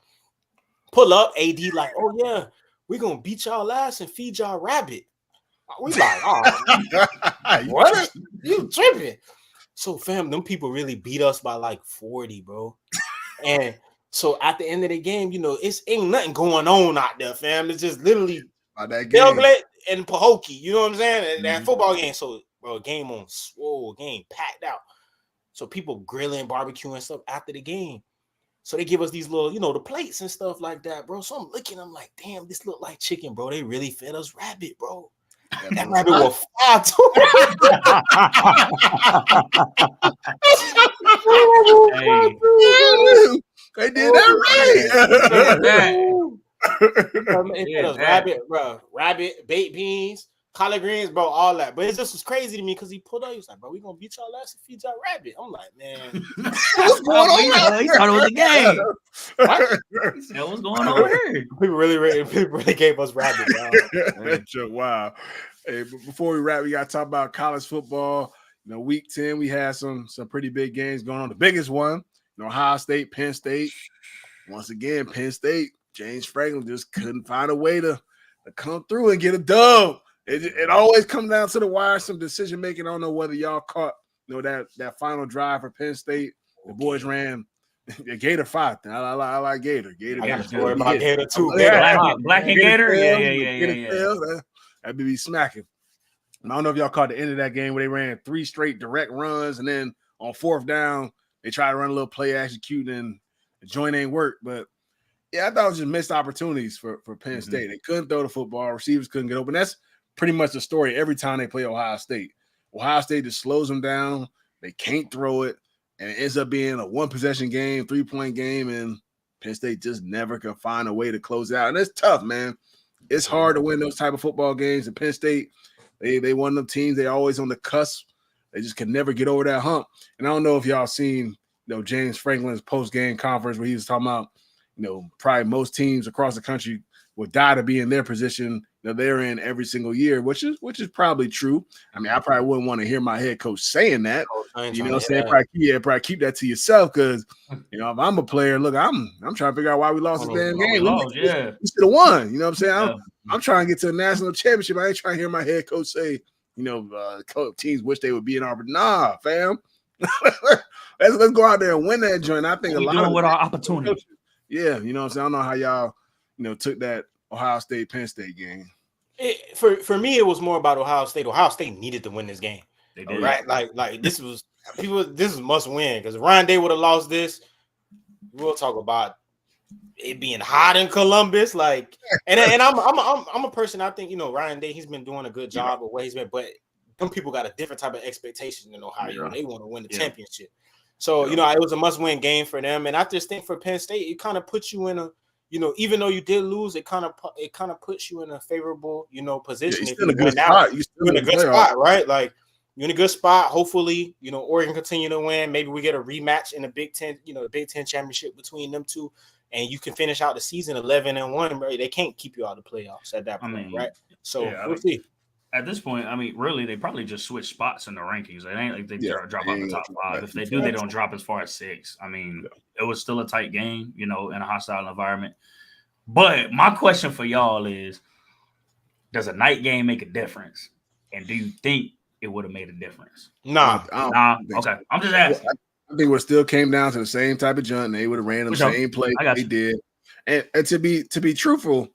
pull up, AD like, oh yeah, we gonna beat y'all ass and feed y'all rabbit. We like, oh, what? You tripping? So, fam, them people really beat us by like 40, bro. And so at the end of the game, you know, ain't nothing going on out there, fam. It's just literally Belgrade and Pahokee. You know what I'm saying? That football game. So, bro, game on swole, game packed out. So people grilling, barbecuing stuff after the game. So they give us these little, you know, the plates and stuff like that, bro. So I'm looking, I'm like, damn, this look like chicken, bro. They really fed us rabbit, bro. That rabbit was fire too. They did that right. Rabbit, bro. Rabbit, baked beans, collard greens, bro, all that. But it just was crazy to me because he pulled up. He was like, bro, we gonna beat y'all ass and feed y'all rabbit. I'm like, man, what's going on? He thought it was a game. What? He said, what's going on here? People really gave us rabbit. Wow. Hey, but before we wrap, we got to talk about college football. You know, week 10, we had some pretty big games going on. The biggest one, you know, Ohio State, Penn State. Once again, Penn State, James Franklin just couldn't find a way to come through and get a dub. It always comes down to the wire, some decision making. I don't know whether y'all caught, you know, that final drive for Penn State. The boys ran Gator 5. I like Gator. I got a story about Gator too. Black and Gator. Yeah. That'd be smacking. And I don't know if y'all caught the end of that game where they ran 3 straight direct runs, and then on 4th down, they tried to run a little play execute, and the joint ain't work. But yeah, I thought it was just missed opportunities for Penn State. They couldn't throw the football, receivers couldn't get open. That's pretty much the story every time they play Ohio State. Ohio State just slows them down. They can't throw it, and it ends up being a 1-possession game, 3-point game, and Penn State just never can find a way to close it out. And it's tough, man. It's hard to win those type of football games. And Penn State, they one of them teams. They always on the cusp. They just can never get over that hump. And I don't know if y'all seen, you know, James Franklin's post-game conference where he was talking about, you know, probably most teams across the country would die to be in their position that they're in every single year, which is probably true. I mean, I probably wouldn't want to hear my head coach saying that. You know what I'm saying? Probably keep that to yourself because, you know, if I'm a player, look, I'm trying to figure out why we lost this damn game. We should have won. You know what I'm saying? I'm trying to get to a national championship. I ain't trying to hear my head coach say, you know, teams wish they would be in Auburn. Nah, fam. let's go out there and win that joint. I think a lot of with our opportunity. Yeah, you know what I'm saying? I don't know how y'all, you know, took that Ohio State Penn State game. For me, it was more about Ohio State. Ohio State needed to win this game. They did. Right? Like this was this is must win because if Ryan Day would have lost this, we'll talk about it being hot in Columbus. Like, and I'm a person. I think, you know, Ryan Day, he's been doing a good job of what he's been, but some people got a different type of expectation than Ohio. They want to win the championship. So, you know, it was a must-win game for them. And I just think for Penn State, it kind of puts you in a, you know, even though you did lose, it kind of puts you in a favorable, you know, position. You're in a good spot. You're in a good spot, right? Like, you're in a good spot. Hopefully, you know, Oregon continue to win. Maybe we get a rematch in the Big Ten, you know, the Big Ten championship between them two, and you can finish out the season 11-1. Right? They can't keep you out of the playoffs at that point, right? So we'll see. At this point, I mean, really, they probably just switch spots in the rankings. It ain't like they drop out the top 5. If they do, they don't drop as far as 6. I mean, it was still a tight game, you know, in a hostile environment. But my question for y'all is, does a night game make a difference? And do you think it would have made a difference? Nah. Okay. I'm just asking. I think it still came down to the same type of jump. They would have ran the same play they did. And to be truthful,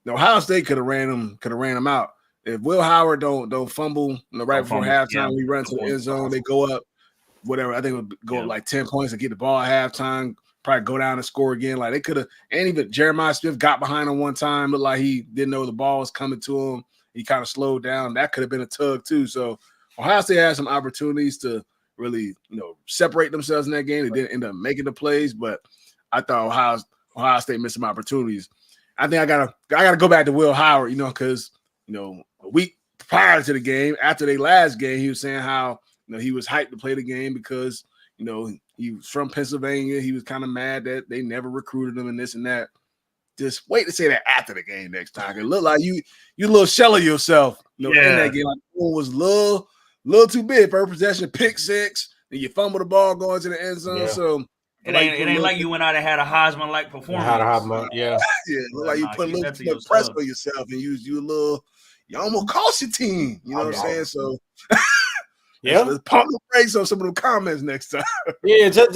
Ohio State could have ran him out. If Will Howard don't fumble, right before halftime, we run to the end zone, they go up, whatever. I think it would go up like 10 points and get the ball at halftime, probably go down and score again. Like they could have, and even Jeremiah Smith got behind him one time, looked like he didn't know the ball was coming to him. He kind of slowed down. That could have been a tug too. So Ohio State had some opportunities to really, separate themselves in that game. They didn't end up making the plays, but I thought Ohio State missed some opportunities. I think I gotta go back to Will Howard, because a week prior to the game, after their last game, he was saying how he was hyped to play the game because he was from Pennsylvania. He was kind of mad that they never recruited him and this and that. Just wait to say that after the game next time. It looked like you a little shell of yourself, in that game. Like it was a little too big for a possession, pick six, and you fumble the ball going to the end zone. Yeah. So it ain't like you went out and had a Heisman-like performance. Yeah. Look like you put a little press on yourself and you almost cost your team. You know what I'm saying? So let's pump the brakes on some of the comments next time. Yeah, just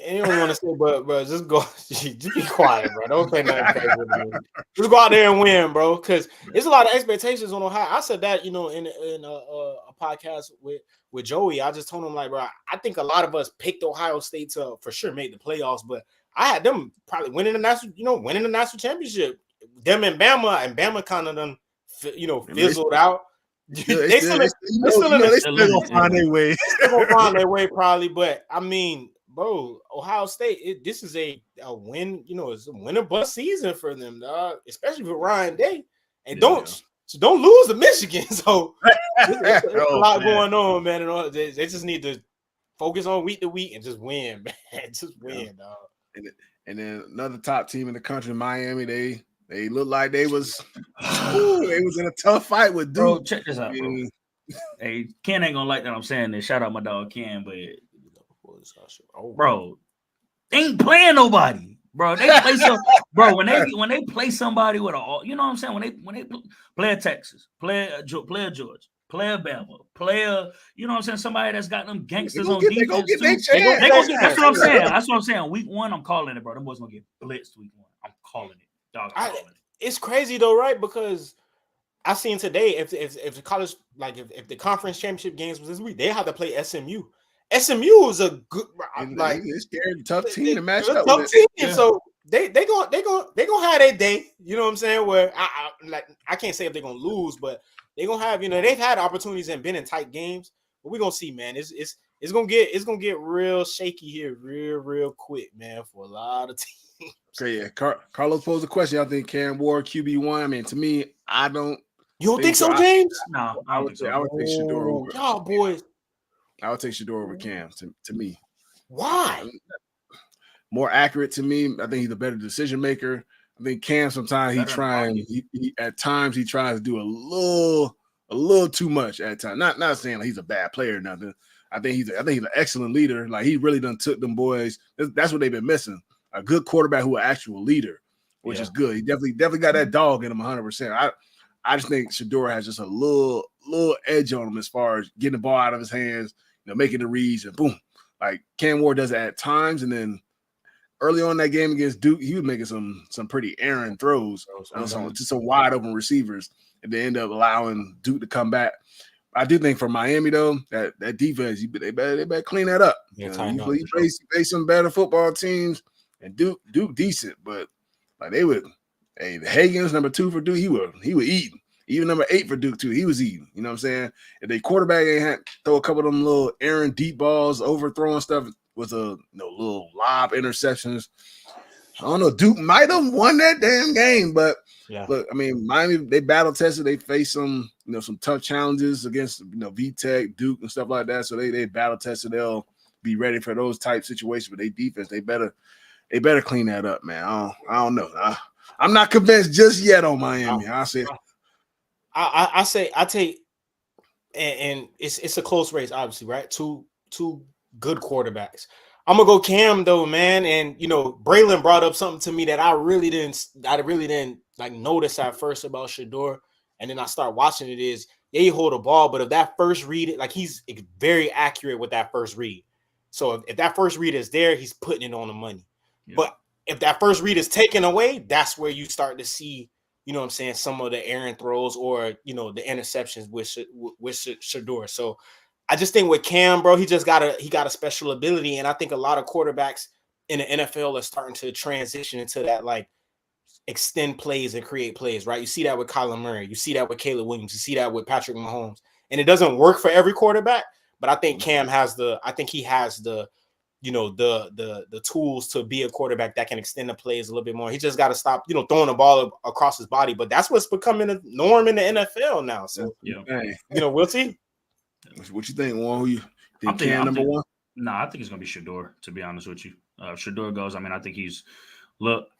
you don't want to say, but bro, just go, just be quiet, bro. Don't say nothing crazy. Just go out there and win, bro. Because there's a lot of expectations on Ohio. I said that, in a podcast with Joey. I just told him, like, bro, I think a lot of us picked Ohio State to for sure make the playoffs, but I had them probably winning the national championship. Them and Bama kind of done, fizzled out. They still gonna find their way. They're gonna find their way probably, but I mean, bro, Ohio State, this is a win. It's a win or bust season for them, dog. Especially for Ryan Day, and don't lose to Michigan. So there's a lot going on, man. And they just need to focus on week to week and just win, man. Just win, dog. And then another top team in the country, Miami. They looked like they was in a tough fight with Duke. Bro, check this out, bro. Hey, Ken ain't gonna like that I'm saying this. Shout out my dog Ken, but bro, they ain't playing nobody. Bro, they play when they play somebody with a, you know what I'm saying? When they play a Texas, play a Georgia, play a Bama, play a, you know what I'm saying? Somebody that's got them gangsters on defense. That's what I'm saying. That's what I'm saying. Week 1, I'm calling it, bro. Them boys gonna get blitzed week 1. I'm calling it. Dog, it's crazy though, right? Because I seen today if the college, like if the conference championship games was this week, they have to play SMU. SMU is a good, like it's scary, tough team to match up tough with. Team. Yeah. So they gonna have their day. You know what I'm saying? Where I can't say if they're gonna lose, but they're gonna have, they've had opportunities and been in tight games. But we're gonna see, man. It's gonna get real shaky here, real quick, man, for a lot of teams. Okay, yeah. Carlos posed a question. I think Cam Ward QB1. I mean, to me, I don't. You don't think so, James? No, I would take Shedeur over. Y'all boys. I would take Shedeur over Cam. To me, why? More accurate to me. I think he's a better decision maker. I think Cam sometimes he at times he tries to do a little too much at times. Not saying like he's a bad player or nothing. I think he's an excellent leader. Like he really done took them boys. That's what they've been missing. A good quarterback who an actual leader, which is good. He definitely got that dog in him 100%. I just think Shedeur has just a little edge on him as far as getting the ball out of his hands, making the reads and boom. Like Cam Ward does it at times, and then early on in that game against Duke, he was making some pretty errant throws to some wide open receivers, and they end up allowing Duke to come back. I do think for Miami though, that defense, they better clean that up. You face some better football teams. And Duke decent, but like they would, the Hagen's number 2 for Duke, he would eat. Even number 8 for Duke too, he was eating. You know what I'm saying? If they quarterback ain't had throw a couple of them little errant deep balls, overthrowing stuff with a little lob interceptions. I don't know. Duke might have won that damn game, but look, I mean, Miami, they battle tested. They faced some tough challenges against VTech, Duke, and stuff like that. So they battle tested. They'll be ready for those type situations. But they defense, they better clean that up, man. I don't know. I'm not convinced just yet on Miami. I take, and it's a close race, obviously, right? Two good quarterbacks. I'm gonna go Cam though, man. And Braylon brought up something to me that I really didn't like notice at first about Shedeur, and then I start watching it. Is he hold a ball, but if that first read, like he's very accurate with that first read. So if that first read is there, he's putting it on the money. Yeah. But if that first read is taken away, that's where you start to see, you know what I'm saying, some of the errant throws or, you know, the interceptions with Shador. So I just think with Cam, bro, he got a special ability. And I think a lot of quarterbacks in the NFL are starting to transition into that, like, extend plays and create plays, right? You see that with Kyler Murray. You see that with Caleb Williams. You see that with Patrick Mahomes. And it doesn't work for every quarterback, but I think Cam has the you know, the tools to be a quarterback that can extend the plays a little bit more. He just got to stop, you know, throwing the ball across his body. But that's what's becoming a norm in the NFL now. So, yeah, you know, we'll see. What you think, Juan? Who you think Cam number one? No, I think it's gonna be Shador. To be honest with you, Shador goes. I mean, I think he's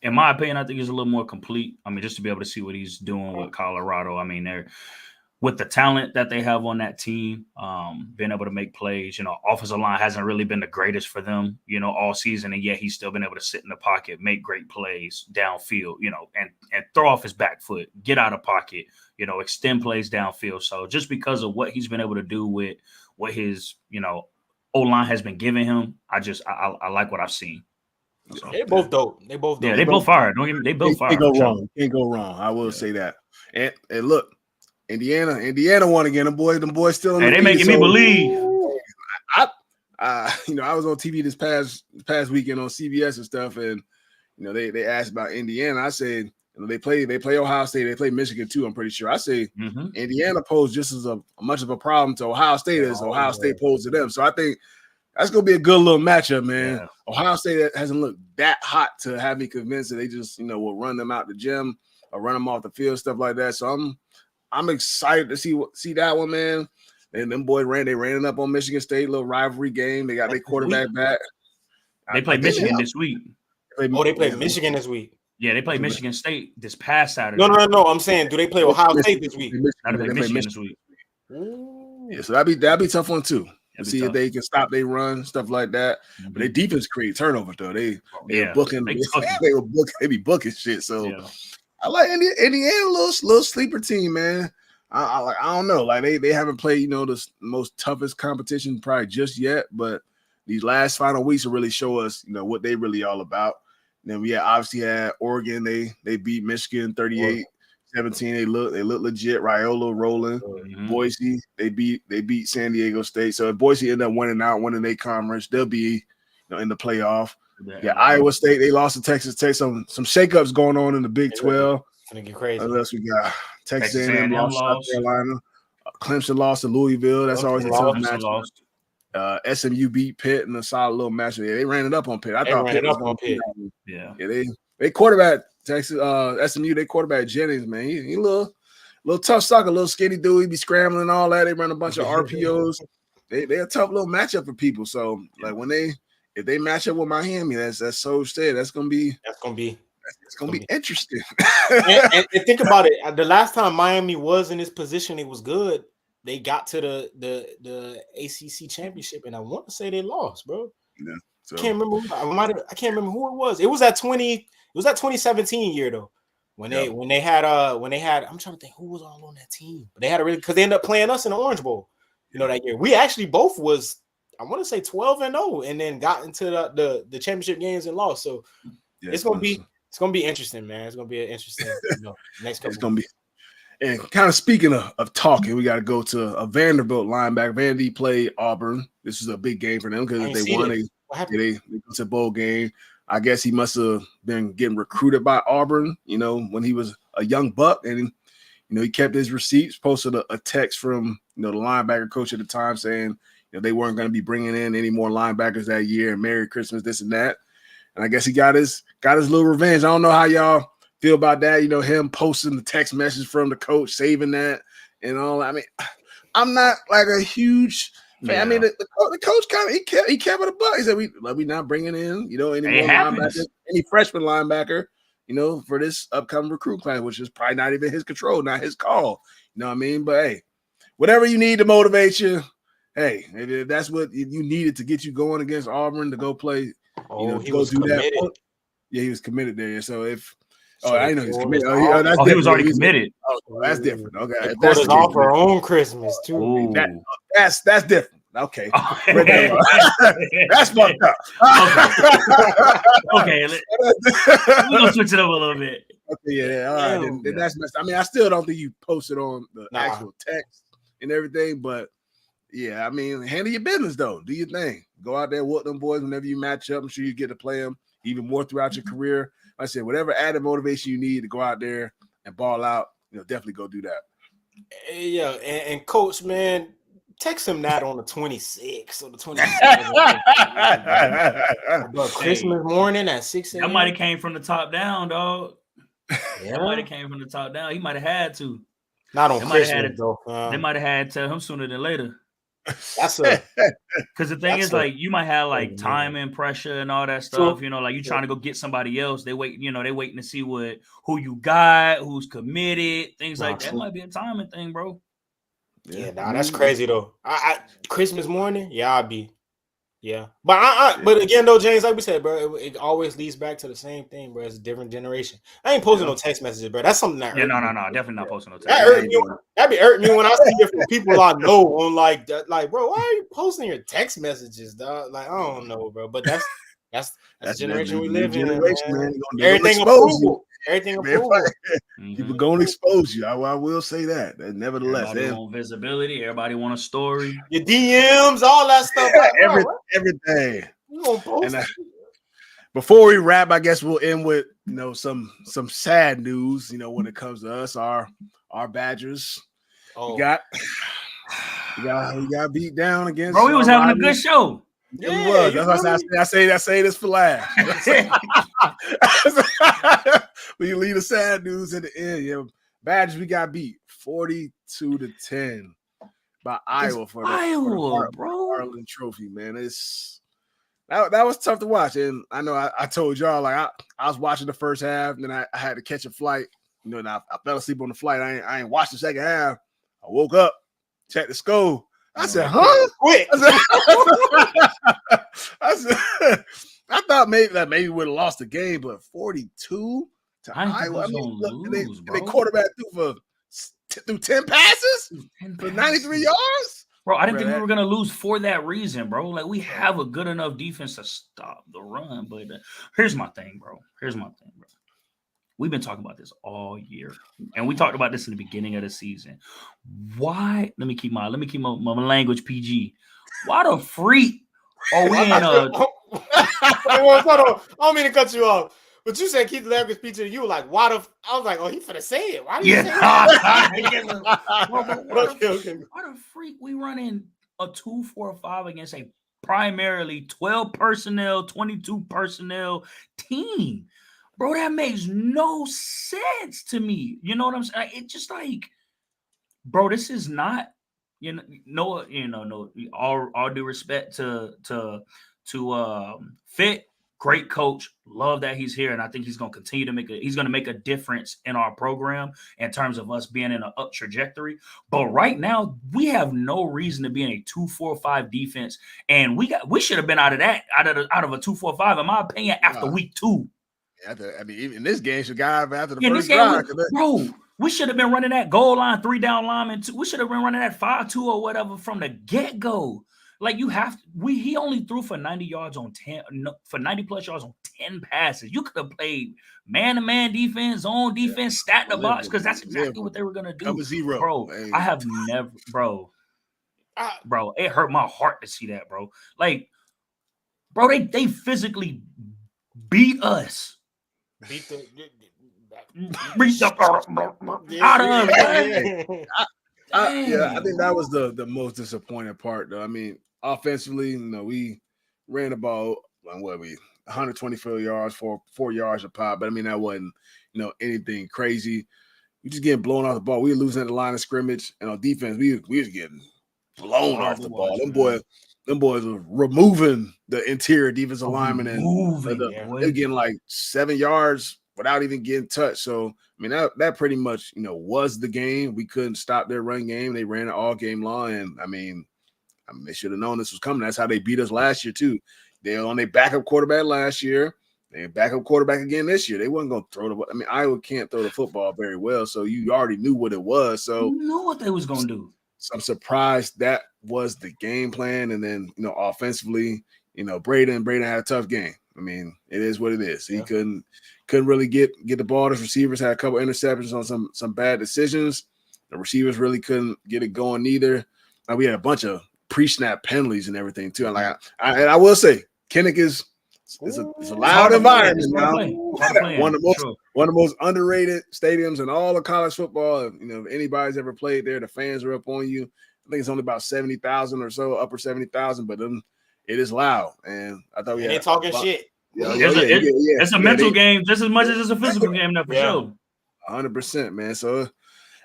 in my opinion, I think he's a little more complete. I mean, just to be able to see what he's doing with Colorado. I mean, they're with the talent that they have on that team, being able to make plays. You know, offensive line hasn't really been the greatest for them, you know, all season, and yet he's still been able to sit in the pocket, make great plays downfield, you know, and throw off his back foot, get out of pocket, you know, extend plays downfield. So just because of what he's been able to do with what his, you know, O-line has been giving him, I like what I've seen. So, they both dope. They both dope. Yeah, they both fire. Don't get me. They both fire. Can't go wrong. Can't go wrong. I will say that. And look, Indiana won again. Them boys still in the they making me believe. You know, I was on TV this past weekend on CBS and stuff, and you know, they asked about Indiana. I said, you know, they play Ohio State, they play Michigan too. I'm pretty sure. I say Indiana posed just as much of a problem to Ohio State as Ohio State posed to them. So I think that's gonna be a good little matchup, man. Yeah. Ohio State hasn't looked that hot to have me convinced that they just, you know, will run them out the gym or run them off the field, stuff like that. So I'm excited to see that one, man. And them boys ran it up on Michigan State, little rivalry game. They got their quarterback back. They played Michigan this week. They played Michigan this week. Yeah, they played Michigan State this past Saturday. No. I'm saying, do they play Ohio State this week? They play Michigan this week. Yeah, so that'd be a tough one too. To see if they can stop their run, stuff like that. But their defense create turnovers though. They were booking. They be booking shit. So I like Indiana, little sleeper team, man. I don't know. Like they haven't played, you know, the most toughest competition probably just yet, but these last final weeks will really show us, you know, what they really all about. And then we obviously had Oregon. They beat Michigan 38-17. They look legit. Raiola rolling. Boise, they beat San Diego State. So if Boise end up winning their conference, they'll be, you know, in the playoff. Yeah, Iowa State, they lost to Texas Tech. Some shakeups going on in the Big 12. It's gonna get crazy. Unless we got Texas A&M lost South Carolina. Clemson lost to Louisville. That's always a tough match. SMU beat Pitt in a solid little match. Yeah, they ran it up on Pitt. I thought Pitt was on Pitt. Yeah, they quarterback Texas SMU. They quarterback Jennings, man. He a little tough sucker, a little skinny dude. He be scrambling and all that. They run a bunch of RPOs. They a tough little matchup for people. So like if they match up with Miami, that's so said. It's gonna be interesting. and think about it. The last time Miami was in this position, it was good. They got to the ACC championship, and I want to say they lost, bro. Yeah, so. I can't remember. I can't remember who it was. It was that 2017 year though, when they had. I'm trying to think who was all on that team, but they had because they ended up playing us in the Orange Bowl. You know, that year we actually both was, I want to say 12-0, and then got into the championship games and lost. So it's gonna be interesting, man. It's gonna be an interesting next couple. It's gonna be. And kind of speaking of talking, we got to go to a Vanderbilt linebacker. Vandy played Auburn. This is a big game for them because if they won, they go to a bowl game. I guess he must have been getting recruited by Auburn, you know, when he was a young buck, and you know he kept his receipts. Posted a text from, you know, the linebacker coach at the time saying, you know, they weren't going to be bringing in any more linebackers that year, and Merry Christmas, this and that. And I guess he got his little revenge. I don't know how y'all feel about that, you know, him posting the text message from the coach, saving that and all. I mean, I'm not like a huge fan. I mean, the coach kind of he kept it a buck. He said we not bringing in, you know, any more linebackers, any freshman linebacker, you know, for this upcoming recruit class, which is probably not even his control, not his call. You know what I mean? But hey, whatever you need to motivate you, hey, if that's what you needed to get you going against Auburn to go play, you know, go do committed. That. Yeah, he was committed there. So if I didn't know he was committed. He was already committed. Oh, that's different. Okay, that's all for our own Christmas too. That's different. Okay. Okay. That's fucked up. Okay. We're gonna switch it up a little bit. Okay, yeah, all right. Then that's messed. I mean, I still don't think you posted on the actual text and everything, but yeah, I mean, handle your business though. Do your thing. Go out there, whoop them boys whenever you match up. I'm sure you get to play them even more throughout your career. Like I said, whatever added motivation you need to go out there and ball out, definitely go do that. Yeah, and coach, man, text him that on the 26th or the 27th. But Christmas morning at 6 a.m. That might have came from the top down, dog. Yeah. That might have came from the top down. He might have had to. Not on Christmas, though. They might have had to tell him sooner than later. That's because the thing is, like, you might have like time and pressure and all that stuff. Like you're trying to go get somebody else. They wait, they waiting to see who you got, who's committed, things like that. Might be a timing thing, bro. Yeah, that's crazy though. I Christmas morning, I'll be. Yeah, but again though, James, like we said, bro, it always leads back to the same thing, bro. It's a different generation. I ain't posting no text messages, bro. That's something that no, definitely not posting no text. That be hurting me when I see it from people I know on like that. Like, bro, why are you posting your text messages, dog? Like, I don't know, bro. But that's the generation we live in, man. Everything approval. Everything approval. People gonna expose you. I will say that. Nevertheless, everybody want visibility. Everybody want a story. Your DMs, all that stuff. Everything. You gonna post it? Before we wrap, I guess we'll end with some sad news. When it comes to us, our Badgers. We got beat down against. Bro, we was having a good show. Yeah, we was. That's why I say this for last. We leave the sad news at the end. Badgers, we got beat 42-10 by Iowa for the Harlan Trophy. Man, that was tough to watch, and I know I told y'all like I was watching the first half, and then I had to catch a flight. And I fell asleep on the flight. I ain't watched the second half. I woke up, checked the score. I said, "Huh? Quick!" I said, "I thought maybe we would have lost the game, but 42 to Iowa. They quarterback threw 10 passes for 93 yards." Bro, I didn't think we were gonna lose for that reason, bro. Like, we have a good enough defense to stop the run. But here's my thing, bro. We've been talking about this all year, and we talked about this in the beginning of the season. Why? Let me keep my language PG. Why the freak are we in a? Hold on. I don't mean to cut you off, but you said keep the language PG. You were like, "Why the?" I was like, "Oh, he finna say it. Why do you say that?" Why the freak we running a 2-4-5 against a primarily 12 personnel, 22 personnel team? Bro, that makes no sense to me. You know what I'm saying? It's just like, bro, this is not, all due respect to Fit, great coach. Love that he's here, and I think he's going to continue to make a difference in our program in terms of us being in an up trajectory. But right now, we have no reason to be in a 2-4-5 defense, and we should have been out of a 2-4-5, in my opinion, after week 2. Even in this game, should got after the first drive. Bro, we should have been running that goal line, 3 down lineman. We should have been running that 5-2 or whatever from the get-go. Like, he only threw for 90 yards on 10, for 90 plus yards on 10 passes. You could have played man-to-man defense, zone defense, stat the box, because that's exactly what they were gonna do. Cover zero, bro. I have never, bro, it hurt my heart to see that, bro. Like, bro, they physically beat us. Beat the out of I think that was the most disappointing part, though. I mean, offensively, we ran the ball on 124 yards for 4 yards a pop, but I mean that wasn't anything crazy. We just getting blown off the ball. We were losing at the line of scrimmage, and on defense, we was getting blown off the ball. Them boys were removing the interior defensive lineman, and they're getting like 7 yards without even getting touched. So, I mean, that pretty much, was the game. We couldn't stop their run game. They ran it all game long, and I mean, they should have known this was coming. That's how they beat us last year too. They were on their backup quarterback last year. They backup quarterback again this year. They wasn't going to throw the. I mean, Iowa can't throw the football very well, so you already knew what it was. So you knew what they was going to do. I'm surprised that was the game plan. And then, offensively, Braden had a tough game. I mean, it is what it is. He couldn't really get the ball. His receivers had a couple interceptions on some bad decisions. The receivers really couldn't get it going either. We had a bunch of pre-snap penalties and everything too. And I will say, Kinnick is a loud environment now. One of the most underrated stadiums in all of college football. If anybody's ever played there, the fans are up on you. I think it's only about 70,000 or so, upper 70,000, but it is loud. And I thought they talking shit. It's a mental game just as much as it's a physical game, for sure. 100%, man. So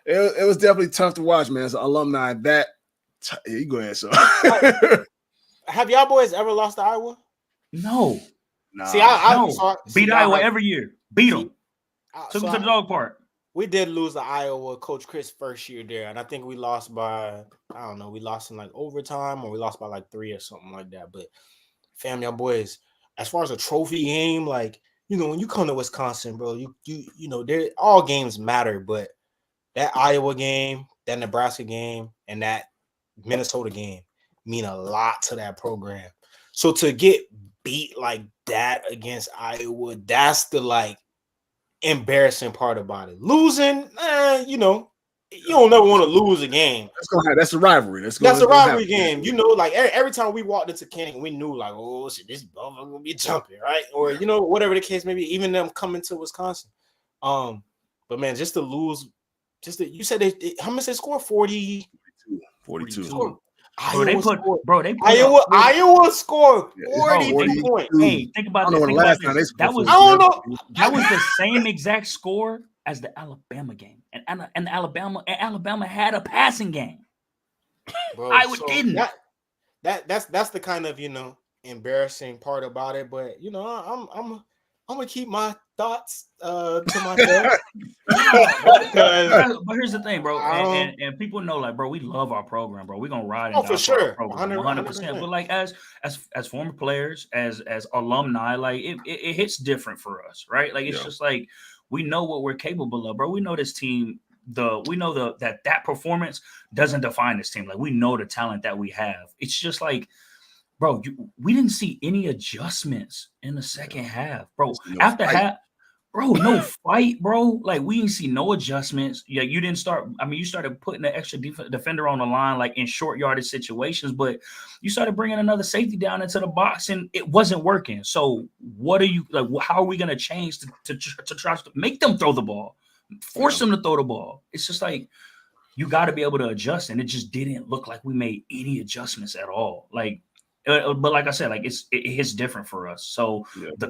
it was definitely tough to watch, man. As an alumni, you go ahead, so. Have y'all boys ever lost to Iowa? No. See, I beat Iowa every year. Beat them. Took them to the dog park. We did lose to Iowa, Coach Chris' first year there, and I think we lost by, I don't know, we lost in like overtime or we lost by like 3 or something like that. But fam, y'all boys, as far as a trophy game, like, when you come to Wisconsin, bro, all games matter, but that Iowa game, that Nebraska game, and that Minnesota game mean a lot to that program. So to get beat like that against Iowa, that's the embarrassing part about it. Losing, you don't never want to lose a game. That's a rivalry. That's a rivalry game. Every time we walked into Canton, we knew oh shit, this motherfucker gonna be jumping, right? Or whatever the case may be. Even them coming to Wisconsin, but man, just to lose, you said how much they score? 42. Iowa scored 42 points. Hey, think about this. That was the same exact score as the Alabama game, and Alabama had a passing game. Bro, Iowa didn't. That's the kind of embarrassing part about it. But I'm gonna keep my thoughts to myself. But here's the thing, bro, and people know, bro, we love our program, bro. We're gonna ride it. For sure, 100%. But as former players, as alumni, it hits different for us, right? It's just we know what we're capable of, bro. We know this team. That performance doesn't define this team. We know the talent that we have. It's just bro, we didn't see any adjustments in the second half, bro. After half, bro, no fight, bro. We didn't see no adjustments. Yeah, you didn't start. I mean, you started putting an extra defender on the line, in short yardage situations, but you started bringing another safety down into the box, and it wasn't working. So, what are you how are we gonna change to try to make them throw the ball, force them to throw the ball? It's just you got to be able to adjust, and it just didn't look like we made any adjustments at all. But like I said, it hits different for us. So the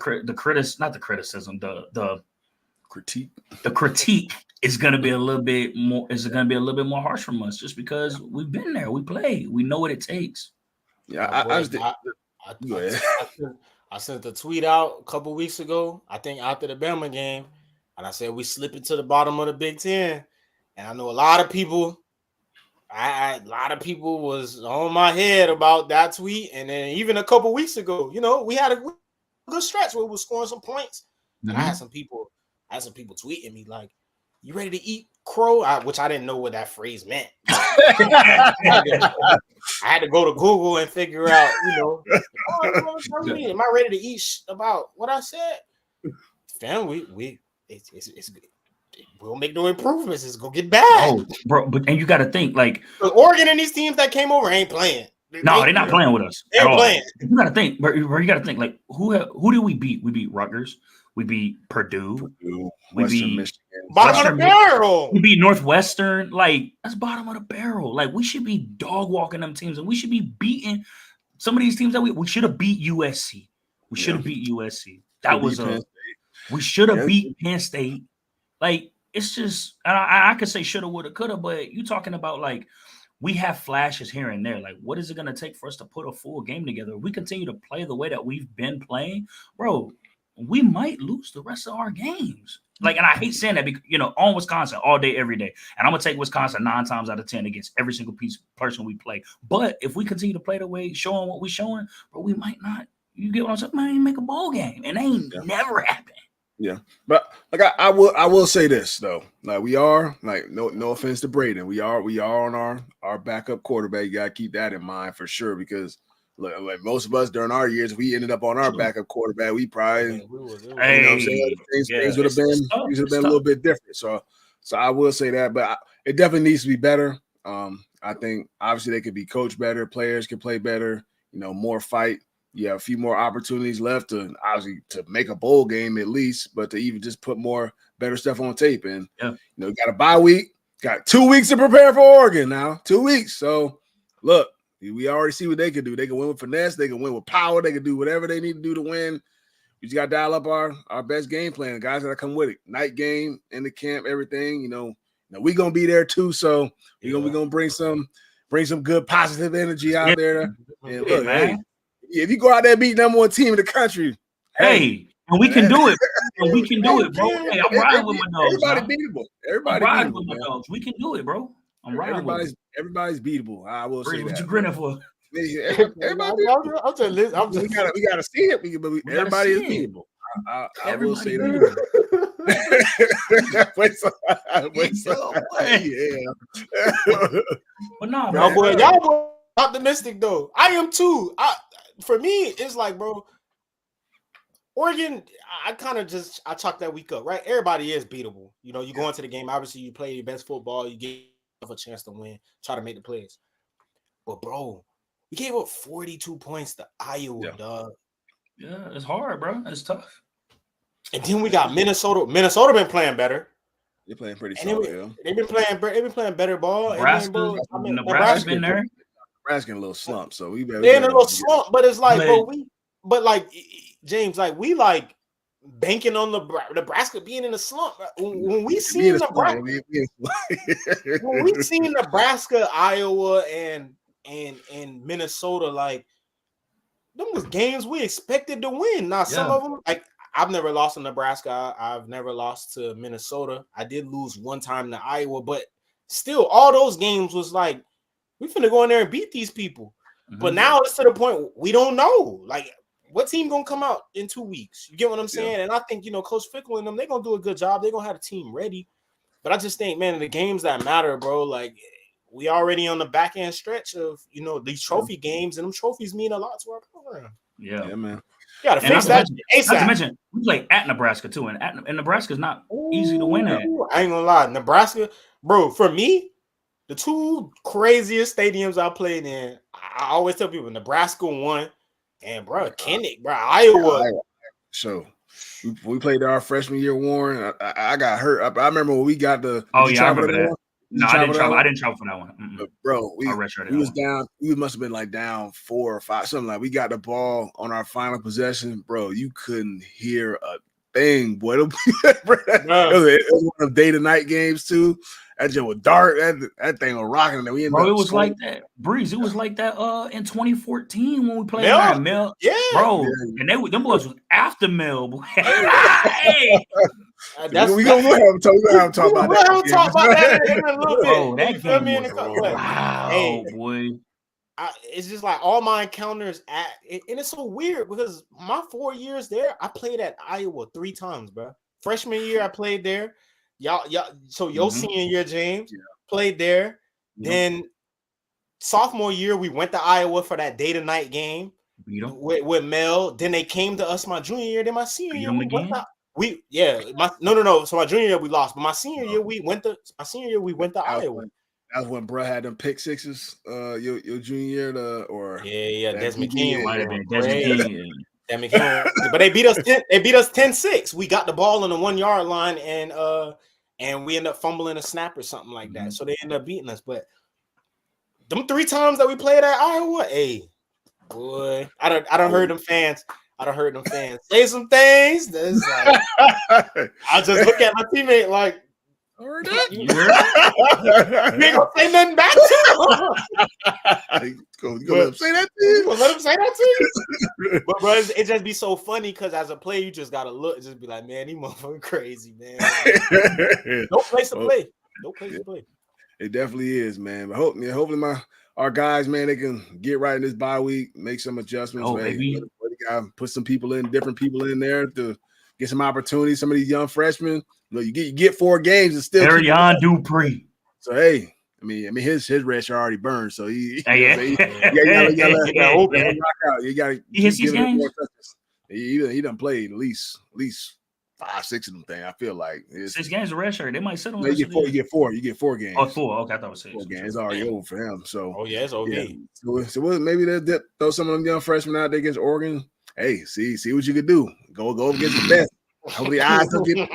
critique is going to be a little bit more. Is going to be a little bit more harsh from us, just because we've been there, we play, we know what it takes. Yeah, I sent the tweet out a couple weeks ago. I think after the Bama game, and I said we slip into the bottom of the Big Ten, and I know a lot of people. A lot of people was on my head about that tweet, and then even a couple weeks ago, we had a good stretch where we were scoring some points. Mm-hmm. And I had some people tweeting me "You ready to eat crow?" Which I didn't know what that phrase meant. I had to go to Google and figure out, am I ready to eat about what I said? Fam, we'll make no improvements. It's gonna get bad. Oh, bro, and you got to think Oregon and these teams that came over ain't playing. They're not playing with us. They're playing. You got to think, bro. You got to think who did we beat? We beat Rutgers. We beat Purdue. We beat Michigan. Bottom of the barrel. We beat Northwestern. That's bottom of the barrel. We should be dog walking them teams, and we should be beating some of these teams that we should have beat USC. We should have beat USC. We should have beat Penn State. It's just, I could say shoulda, woulda, coulda, but you talking about we have flashes here and there. What is it going to take for us to put a full game together? If we continue to play the way that we've been playing, bro, we might lose the rest of our games. And I hate saying that because, on Wisconsin all day, every day. And I'm going to take Wisconsin 9 times out of 10 against every single person we play. But if we continue to play the way, showing what we're showing, bro, we might not, you get what I'm saying? Might even make a bowl game. And that ain't never happened. Yeah, but like I will say this though, like we are like no offense to Braden, we are on our backup quarterback. You gotta keep that in mind for sure because like most of us during our years, we ended up on our backup quarterback. We probably, you know what I'm saying, things would have been a little bit different. So I will say that, but it definitely needs to be better. I think obviously they could be coached better, players can play better, more fight. You have a few more opportunities left to obviously to make a bowl game at least, but to even just put more better stuff on tape. And you got a bye week, got 2 weeks to prepare for Oregon now, 2 weeks. So look, we already see what they can do. They can win with finesse, they can win with power, they can do whatever they need to do to win. We just got to dial up our best game plan. The guys that come with it, night game in the camp, everything. We're gonna be there too. So we're gonna bring some good positive energy out there. And look, man. If you go out there and beat number one team in the country, and we can do it. And we can do it, bro. Hey, I'm riding with my dogs. Everybody beatable. Everybody I'm riding beatable, with my man. dogs. We can do it, bro. I'm riding with everybody's beatable. I will say what that. You grinning for? Everybody I'm just listening. We gotta see it. Everybody is beatable. I will say that. But no, y'all boy optimistic though. I am too. For me, it's like, bro, Oregon, I chalk that week up, right? Everybody is beatable. You go into the game, obviously you play your best football, you get a chance to win, try to make the plays. But bro, we gave up 42 points to Iowa, dog. Yeah, it's hard, bro. It's tough. And then we got Minnesota. Minnesota been playing better. They're playing pretty solid. They've been playing better ball. Nebraska's been there. Nebraska's in a little slump, so they're in a little slump. But it's like, bro, James, like we like banking on Nebraska being in a slump. When we seen Nebraska, Iowa, and Minnesota, like them was games we expected to win. Now some of them, like I've never lost to Nebraska. I've never lost to Minnesota. I did lose one time to Iowa, but still, all those games was like we finna go in there and beat these people. Mm-hmm. But now it's to the point we don't know. Like, what team gonna come out in 2 weeks? You get what I'm saying? Yeah. And I think, Coach Fickle and them, they're gonna do a good job. They're gonna have a team ready. But I just think, man, the games that matter, bro, like we already on the back end stretch of, these trophy games, and them trophies mean a lot to our program. Yeah, man. You gotta fix that. Not to mention, we play at Nebraska too, and Nebraska's not easy to win at. I ain't gonna lie, Nebraska, bro. For me, the two craziest stadiums I played in, I always tell people Nebraska won, and bro, Kinnick, bro, Iowa. So we played our freshman year, Warren. I got hurt. I remember when we got the. Oh yeah, I remember that. No, I didn't travel for that one. But bro, we was down. We must have been like down 4 or 5, something like. We got the ball on our final possession, bro. You couldn't hear a thing, boy. It was one of day to night games too. That just was dark. That thing was rocking. And it was like that, Breeze. It was like that in 2014 when we played Mel. Yeah, bro. Yeah. And them boys was after Mel. Hey. We gonna have to talk about that in a little bit. Bro, that game was wow, boy. It's just like all my encounters and it's so weird because my 4 years there, I played at Iowa 3 times, bro. Freshman year, I played there. Y'all. So your senior year, James, played there. Yep. Then sophomore year, we went to Iowa for that day to night game with Mel. Then they came to us my junior year. Then my senior year, we went to. No. So my junior year we lost, but my senior year we went to Iowa. That was when bro had them pick sixes. Your junior year, Desmond King might have been Desmond King. But they beat us 10-6. We got the ball on the 1 yard line and we end up fumbling a snap or something like that. So they end up beating us. But them 3 times that we played at Iowa, hey, boy, I don't heard them fans. Say some things. That's like, I just look at my teammate like, you ain't gonna say nothing back to him. You gonna let him say that to you? You gonna let him say that to you? But bro, it just be so funny because as a player, you just gotta look, just be like, man, these motherfuckers crazy, man. No place to play. No place to play. It definitely is, man. But hopefully our guys, man, they can get right in this bye week, make some adjustments, man. Put some different people in there to get some opportunities. Some of these young freshmen, you get 4 games and still. Ariane Dupree. So hey, I mean, his red shirt already burned. So he rock out. You got to his games. He done played at least 5, 6 of them things. I feel like 6 games of red shirt. They might sit on. You get 4. You get 4 games. Oh, 4. Okay, I thought it was 6. 4 games. It's already over for him. So it's okay. Yeah. So maybe they'll throw some of them young freshmen out there against Oregon. Hey, see what you can do. Go against the best. Hopefully, eyes don't get.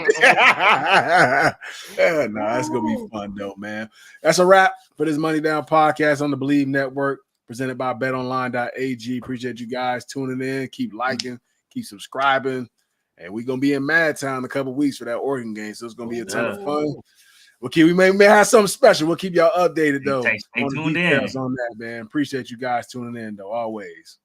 That's gonna be fun though, man. That's a wrap for this Money Down podcast on the Believe Network, presented by BetOnline.ag. Appreciate you guys tuning in. Keep liking, keep subscribing, and we're gonna be in Madtown in a couple weeks for that Oregon game, so it's gonna be a ton of fun. We may have something special. We'll keep y'all updated though. Stay on tuned the details in on that, man. Appreciate you guys tuning in though, always.